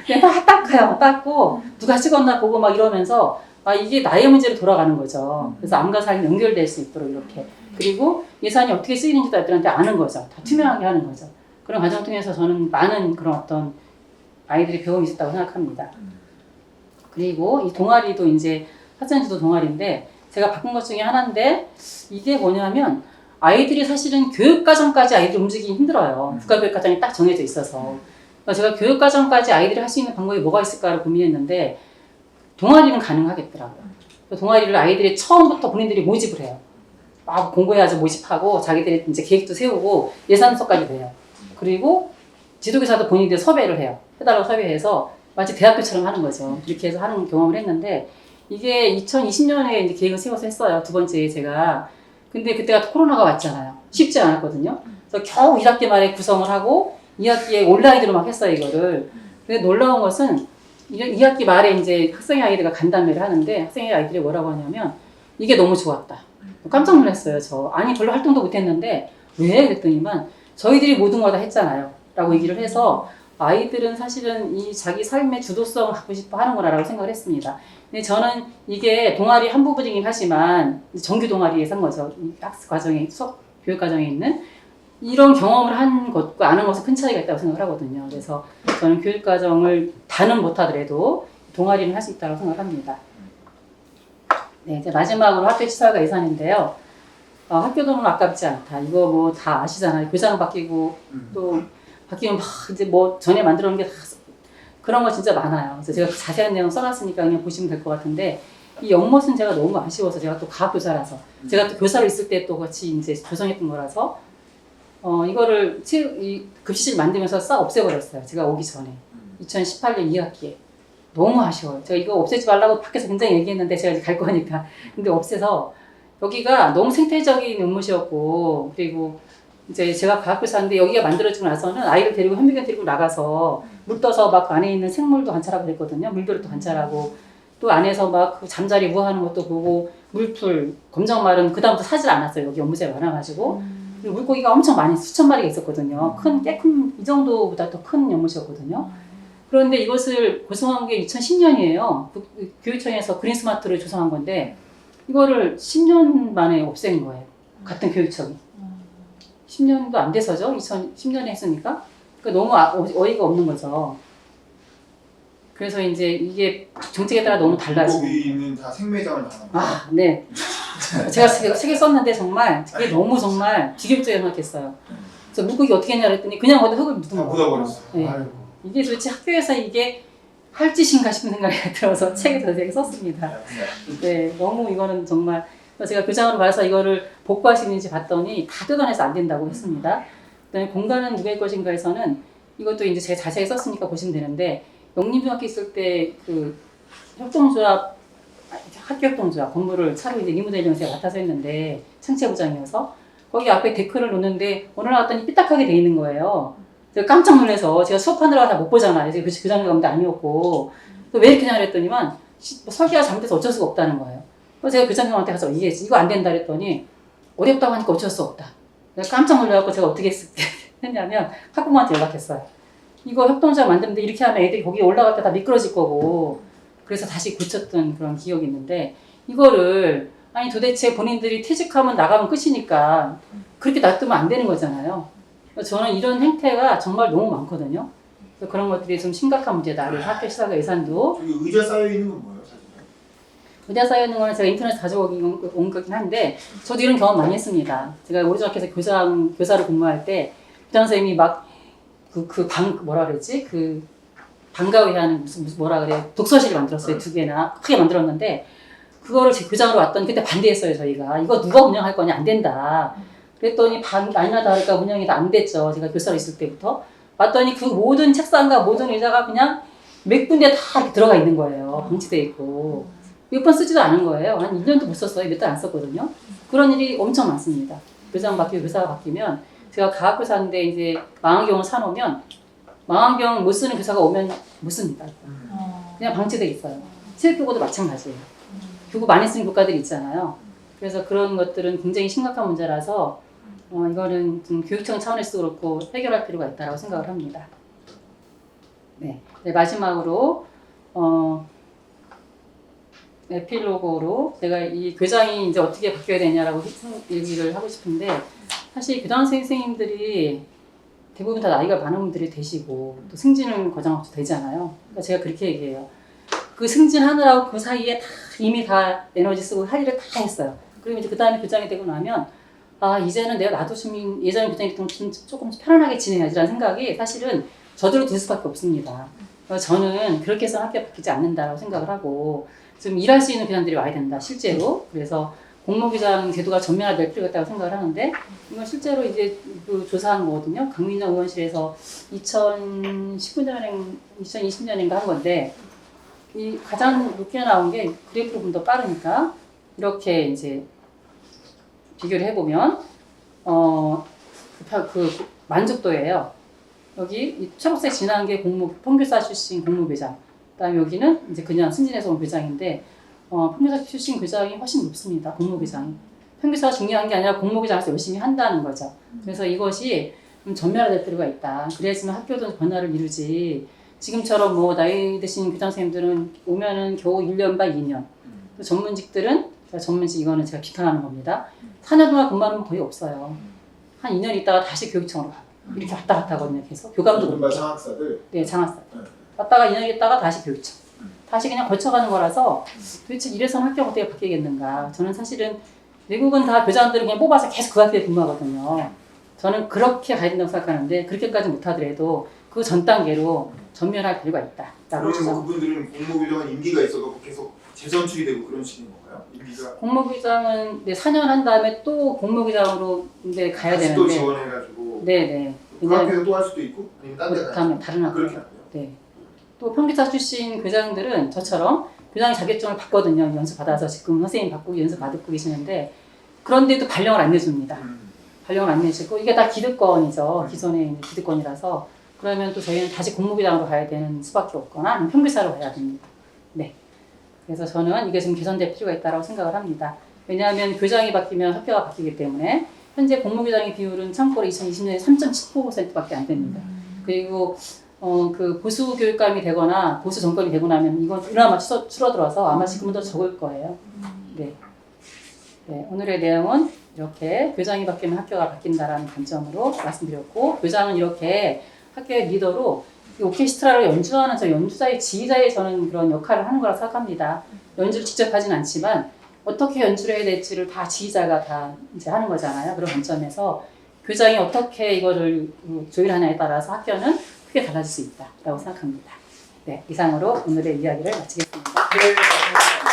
그냥 막 닦아요, 닦고 누가 찍었나 보고 막 이러면서 아 이게 나의 문제로 돌아가는 거죠. 그래서 암과 사랑이 연결될 수 있도록 이렇게. 그리고 예산이 어떻게 쓰이는지도 아이들한테 아는 거죠. 다 투명하게 하는 거죠. 그런 과정 통해서 저는 많은 그런 어떤 아이들이 배움이 있었다고 생각합니다. 그리고 이 동아리도 이제 학생지도 동아리인데 제가 바꾼 것 중에 하나인데 이게 뭐냐면 아이들이 사실은 교육과정까지 아이들이 움직이기 힘들어요. 국가교육과정이 딱 정해져 있어서. 그러니까 제가 교육과정까지 아이들이 할 수 있는 방법이 뭐가 있을까를 고민했는데 동아리는 가능하겠더라고요. 동아리를 아이들이 처음부터 본인들이 모집을 해요. 막 공부해야지 모집하고 자기들이 이제 계획도 세우고 예산서까지 돼요. 그리고 지도교사도 본인들이 섭외를 해요. 해달라고 섭외해서 마치 대학교처럼 하는 거죠. 이렇게 해서 하는 경험을 했는데 이게 2020년에 이제 계획을 세워서 했어요. 두 번째 제가. 근데 그때가 코로나가 왔잖아요. 쉽지 않았거든요. 그래서 겨우 1학기 말에 구성을 하고 2학기에 온라인으로 막 했어요, 이거를. 근데 놀라운 것은 2학기 말에 이제 학생의 아이들과 간담회를 하는데 학생의 아이들이 뭐라고 하냐면 이게 너무 좋았다. 깜짝 놀랐어요, 저. 아니, 별로 활동도 못 했는데 왜? 그랬더니만 저희들이 모든 걸 다 했잖아요. 라고 얘기를 해서 아이들은 사실은 이 자기 삶의 주도성을 갖고 싶어 하는구나 라고 생각을 했습니다. 근데 저는 이게 동아리 한 부분이긴 하지만 정규 동아리에서 한 거죠. 이 학습 과정에, 수업 교육 과정에 있는 이런 경험을 한 것과 안 한 것은 큰 차이가 있다고 생각을 하거든요. 그래서 저는 교육 과정을 다는 못하더라도 동아리는 할 수 있다고 생각합니다. 네, 이제 마지막으로 학교 시설과 예산인데요. 학교 돈은 아깝지 않다. 이거 뭐 다 아시잖아요. 교장 바뀌고 또 바뀌면 막 이제 뭐 전에 만들어 놓은 게 다 그런 거 진짜 많아요. 그래서 제가 자세한 내용 써놨으니까 그냥 보시면 될 것 같은데 이 연못은 제가 너무 아쉬워서 제가 또 과학교사라서 제가 또 교사로 있을 때 또 같이 이제 조성했던 거라서 이거를 이 급식실 만들면서 싹 없애버렸어요. 제가 오기 전에 2018년 2학기에 너무 아쉬워요. 제가 이거 없애지 말라고 밖에서 굉장히 얘기했는데 제가 이제 갈 거니까 근데 없애서 여기가 너무 생태적인 연못이었고 그리고 이제 제가 과학교사인데 여기가 만들어지고 나서는 아이를 데리고 현미경 데리고 나가서 물 떠서 막 그 안에 있는 생물도 관찰하고 그랬거든요. 물벼룩도 관찰하고 또 안에서 막 그 잠자리 우하는 것도 보고 물풀, 검정말은 그다음부터 사질 않았어요. 여기 연못에 많아가지고 그리고 물고기가 엄청 많이 수천 마리가 있었거든요. 꽤 큰 이 정도보다 더 큰 연못이었거든요. 그런데 이것을 구성한 게 2010년이에요. 교육청에서 그린스마트를 조성한 건데 이거를 10년 만에 없앤 거예요. 같은 교육청이. 10년도 안 돼서죠. 2010년에 했으니까. 그러니까 너무 어이가 없는 거죠. 그래서 이제 이게 정책에 따라 너무 달라지고. 물고기는 다 생매장을 다 아, 네. 제가 책에 썼는데 정말 그게 너무 정말 비교적이게 생각했어요. 그래서 물고기 어떻게 했냐 그랬더니 그냥 거기다 흙을 묻은 거예요. 묻어버렸어요. 네. 이게 도대체 학교에서 이게 할 짓인가 싶은 생각이 들어서 책에서 되게 썼습니다. 네, 너무 이거는 정말 제가 교장으로 가서 이거를 복구할 수 있는지 봤더니 다 뜯어내서 안 된다고 했습니다. 그다음에 공간은 누구의 것인가에서는 이것도 이제 제가 자세히 썼으니까 보시면 되는데 영림중학교 있을 때 그 협동조합 학교 협동조합 건물을 차로 이제 리모델링을 제가 맡아서 했는데 창체부장이어서 거기 앞에 데크를 놓는데 오늘 나왔더니 삐딱하게 돼 있는 거예요. 제가 깜짝 놀라서 제가 수업하느라고 다 못 보잖아요. 제가 교장님 가운데 아니었고 또 왜 이렇게 하냐 그랬더니만 설계가 잘못돼서 어쩔 수가 없다는 거예요. 그래서 제가 교장님한테 가서 이거 안 된다 그랬더니 어렵다고 하니까 어쩔 수 없다. 내가 깜짝 놀라갖고 제가 어떻게 했냐면 학부모한테 연락했어요. 이거 협동조합 만드는데 이렇게 하면 애들이 거기 올라갈 때 다 미끄러질 거고 그래서 다시 고쳤던 그런 기억이 있는데 이거를 아니 도대체 본인들이 퇴직하면 나가면 끝이니까 그렇게 놔두면 안 되는 거잖아요. 저는 이런 행태가 정말 너무 많거든요. 그래서 그런 것들이 좀 심각한 문제다. 그래서 학교 시설과 예산도 저기 의자 쌓여 있는 건 뭐예요, 사진에? 의자 쌓여 있는 거는 제가 인터넷에서 가져온 거긴 한데 저도 이런 경험 많이 했습니다. 제가 우리 중학교에서 교사로 근무할 때 교장 선생님이 막 뭐라 그랬지? 방과후에 하는 무슨 뭐라 그래? 독서실을 만들었어요. 2개나 크게 만들었는데 그거를 제 교장으로 왔더니 그때 반대했어요. 저희가 이거 누가 운영할 거냐 안 된다. 그랬더니 아니나 다를까 운영이 다 안 됐죠. 제가 교사로 있을 때부터 왔더니 그 모든 책상과 모든 의자가 그냥 몇 군데 다 이렇게 들어가 있는 거예요. 방치돼 있고. 몇 번 쓰지도 않은 거예요. 한 2년도 못 썼어요. 몇 달 안 썼거든요. 그런 일이 엄청 많습니다. 교장 바뀌고 교사가 바뀌면 제가 가학교사인데 이제 망원경을 사놓으면 망원경 못 쓰는 교사가 오면 못 씁니다. 그냥 방치돼 있어요. 체육교구도 마찬가지예요. 교구 많이 쓰는 교과들이 있잖아요. 그래서 그런 것들은 굉장히 심각한 문제라서 이거는 좀 교육청 차원에서도 그렇고 해결할 필요가 있다고 생각을 합니다. 네, 마지막으로 에필로그로 제가 이 교장이 이제 어떻게 바뀌어야 되냐라고 얘기를 하고 싶은데 사실 교장 선생님들이 대부분 다 나이가 많은 분들이 되시고 또 승진은 과정없이 되잖아요. 그러니까 제가 그렇게 얘기해요. 그 승진하느라고 그 사이에 다 이미 다 에너지 쓰고 할 일을 다 했어요. 그리고 이제 그 다음에 교장이 되고 나면 아 이제는 내가 나도 좀 예전 교장이 조금 편안하게 지내야지라는 생각이 사실은 저절로 들 수밖에 없습니다. 저는 그렇게 해서 학교 바뀌지 않는다라고 생각을 하고 좀 일할 수 있는 교장들이 와야 된다 실제로. 그래서 공모교장 제도가 전면화될 필요가 있다고 생각을 하는데 이건 실제로 이제 그 조사한 거거든요. 강민정 의원실에서 2020년인가 한 건데 이 가장 높게 나온 게 그래프로 좀 더 빠르니까 이렇게 이제 비교를 해보면 그 만족도예요. 여기 이 초록색 진한 게 평교사 출신 공모교장. 그다음에 여기는 이제 그냥 승진해서 온 교장인데 평교사 출신 교장이 훨씬 높습니다. 공모교장이. 평교사가 중요한 게 아니라 공모교장에서 열심히 한다는 거죠. 그래서 이것이 좀 전면화될 필요가 있다. 그래야지만 학교도 변화를 이루지. 지금처럼 뭐 나이 드신 교장 선생님들은 오면은 겨우 1년 반 2년. 또 전문직들은 전문직 이거는 제가 비판하는 겁니다. 4년 동안 근무하는 건 거의 없어요. 한 2년 있다가 다시 교육청으로 가고 이렇게 왔다 갔다 하거든요. 계속 교감도 못 해요. 장학사들. 네, 장학사들. 왔다가 2년 있다가 다시 교육청. 다시 그냥 거쳐가는 거라서 도대체 이래서는 학교가 어떻게 바뀌겠는가. 저는 사실은 외국은 다 교장들을 그냥 뽑아서 계속 그 학교에 근무하거든요. 저는 그렇게 가야 된다고 생각하는데 그렇게까지 못하더라도 그 전 단계로 전면할 필요가 있다. 그러면 그분들은 공모교장은 임기가 있어서 계속 재선출이 되고 그런 식인 건가요? 임기가? 공모교장은 4년 한 다음에 또 공모교장으로 이제 가야 되는데 또 지원해가지고 네네. 그 학교에서 또 할 수도 있고 아니면 딴 데 가요? 다른 학교. 그렇게 하고요. 네. 또 평교사 출신 교장들은 저처럼 교장의 자격증을 받거든요. 연수 받아서 지금 선생님 받고 연수 받고 계시는데 그런데도 발령을 안 내줍니다. 발령을 안 내주고 이게 다 기득권이죠. 기존의 이제 기득권이라서 그러면 또 저희는 다시 공모교장으로 가야 되는 수밖에 없거나 아니면 평교사로 가야 됩니다. 네. 그래서 저는 이게 좀 개선될 필요가 있다고 생각을 합니다. 왜냐하면 교장이 바뀌면 학교가 바뀌기 때문에 현재 공모교장의 비율은 참고로 2020년에 3.79%밖에 안 됩니다. 그리고 그 보수 교육감이 되거나 보수 정권이 되고 나면 이건 그나마 줄어들어서 아마 지금은 더 적을 거예요. 네. 네, 오늘의 내용은 이렇게 교장이 바뀌면 학교가 바뀐다라는 관점으로 말씀드렸고 교장은 이렇게 학교의 리더로 오케스트라를 연주하는 저 연주자의 지휘자의 저는 그런 역할을 하는 거라고 생각합니다. 연주를 직접 하진 않지만 어떻게 연주를 해야 될지를 다 지휘자가 다 이제 하는 거잖아요. 그런 관점에서 교장이 어떻게 이거를 조율하냐에 따라서 학교는 크게 달라질 수 있다라고 생각합니다. 네, 이상으로 오늘의 이야기를 마치겠습니다. 네.